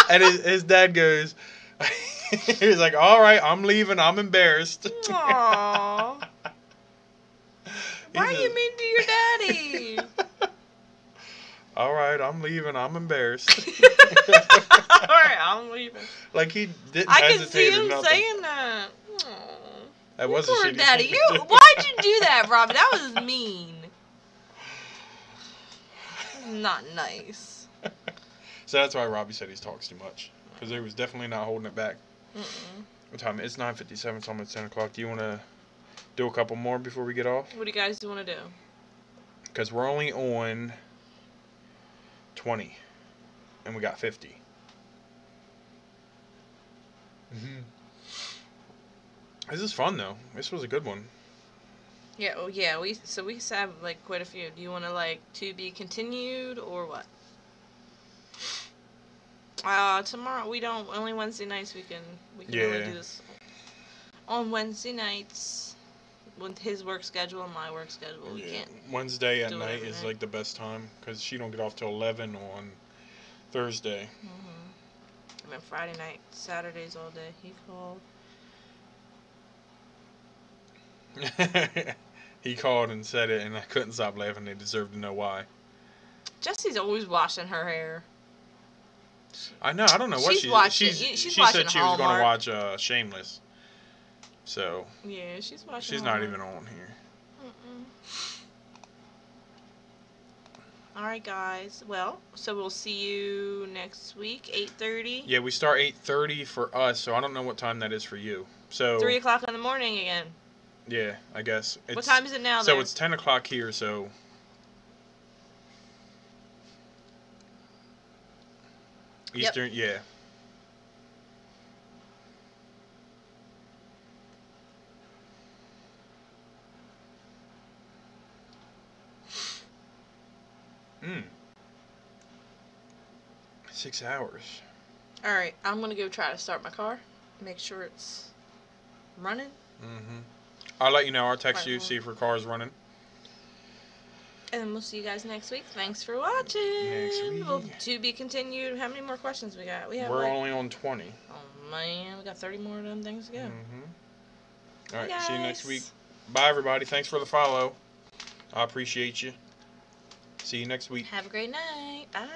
And his dad goes, he was like, all right, I'm leaving. I'm embarrassed. Aww. Why are you mean to your daddy? All right, I'm leaving. I'm embarrassed. All right, I'm leaving. Like he didn't I hesitate can see him or nothing. saying that. Aww. That was a poor shitty daddy. thing to do. Why'd you do that, Robbie? That was mean. Not nice. So that's why Robbie said he talks too much. Because he was definitely not holding it back. Mm-mm. What time? It's 9:57. It's almost 10 o'clock. Do you want to do a couple more before we get off? What do you guys want to do? Because we're only on 20. And we got 50. Mm-hmm. This is fun, though. This was a good one. Yeah, oh yeah, we have like quite a few. Do you want to to be continued or what? Tomorrow we don't. Only Wednesday nights we can only do this on Wednesday nights with his work schedule and my work schedule. We can't. Wednesday at night is like the best time because she don't get off till 11 on Thursday. Mm-hmm. And then Friday night, Saturdays all day. He called. He called and said it, and I couldn't stop laughing. They deserve to know why. Jessie's always washing her hair. I know. I don't know what she said she was going to watch Shameless. So yeah, she's watching. She's not even on here. All right, guys. Well, so we'll see you next week, 8:30. Yeah, we start 8:30 for us, so I don't know what time that is for you. So 3 o'clock in the morning again. Yeah, I guess. What time is it now? So it's 10 o'clock here. So Eastern, yeah. Mm. 6 hours. All right, I'm gonna go try to start my car. Make sure it's running. Mm-hmm. I'll let you know. I'll text you, see if her car's running. And then we'll see you guys next week. Thanks for watching. Next week. Well, to be continued. How many more questions we got? We're only on 20. Oh, man. We got 30 more of them things to go. Mm-hmm. All right. See you next week. Bye, everybody. Thanks for the follow. I appreciate you. See you next week. Have a great night. Bye.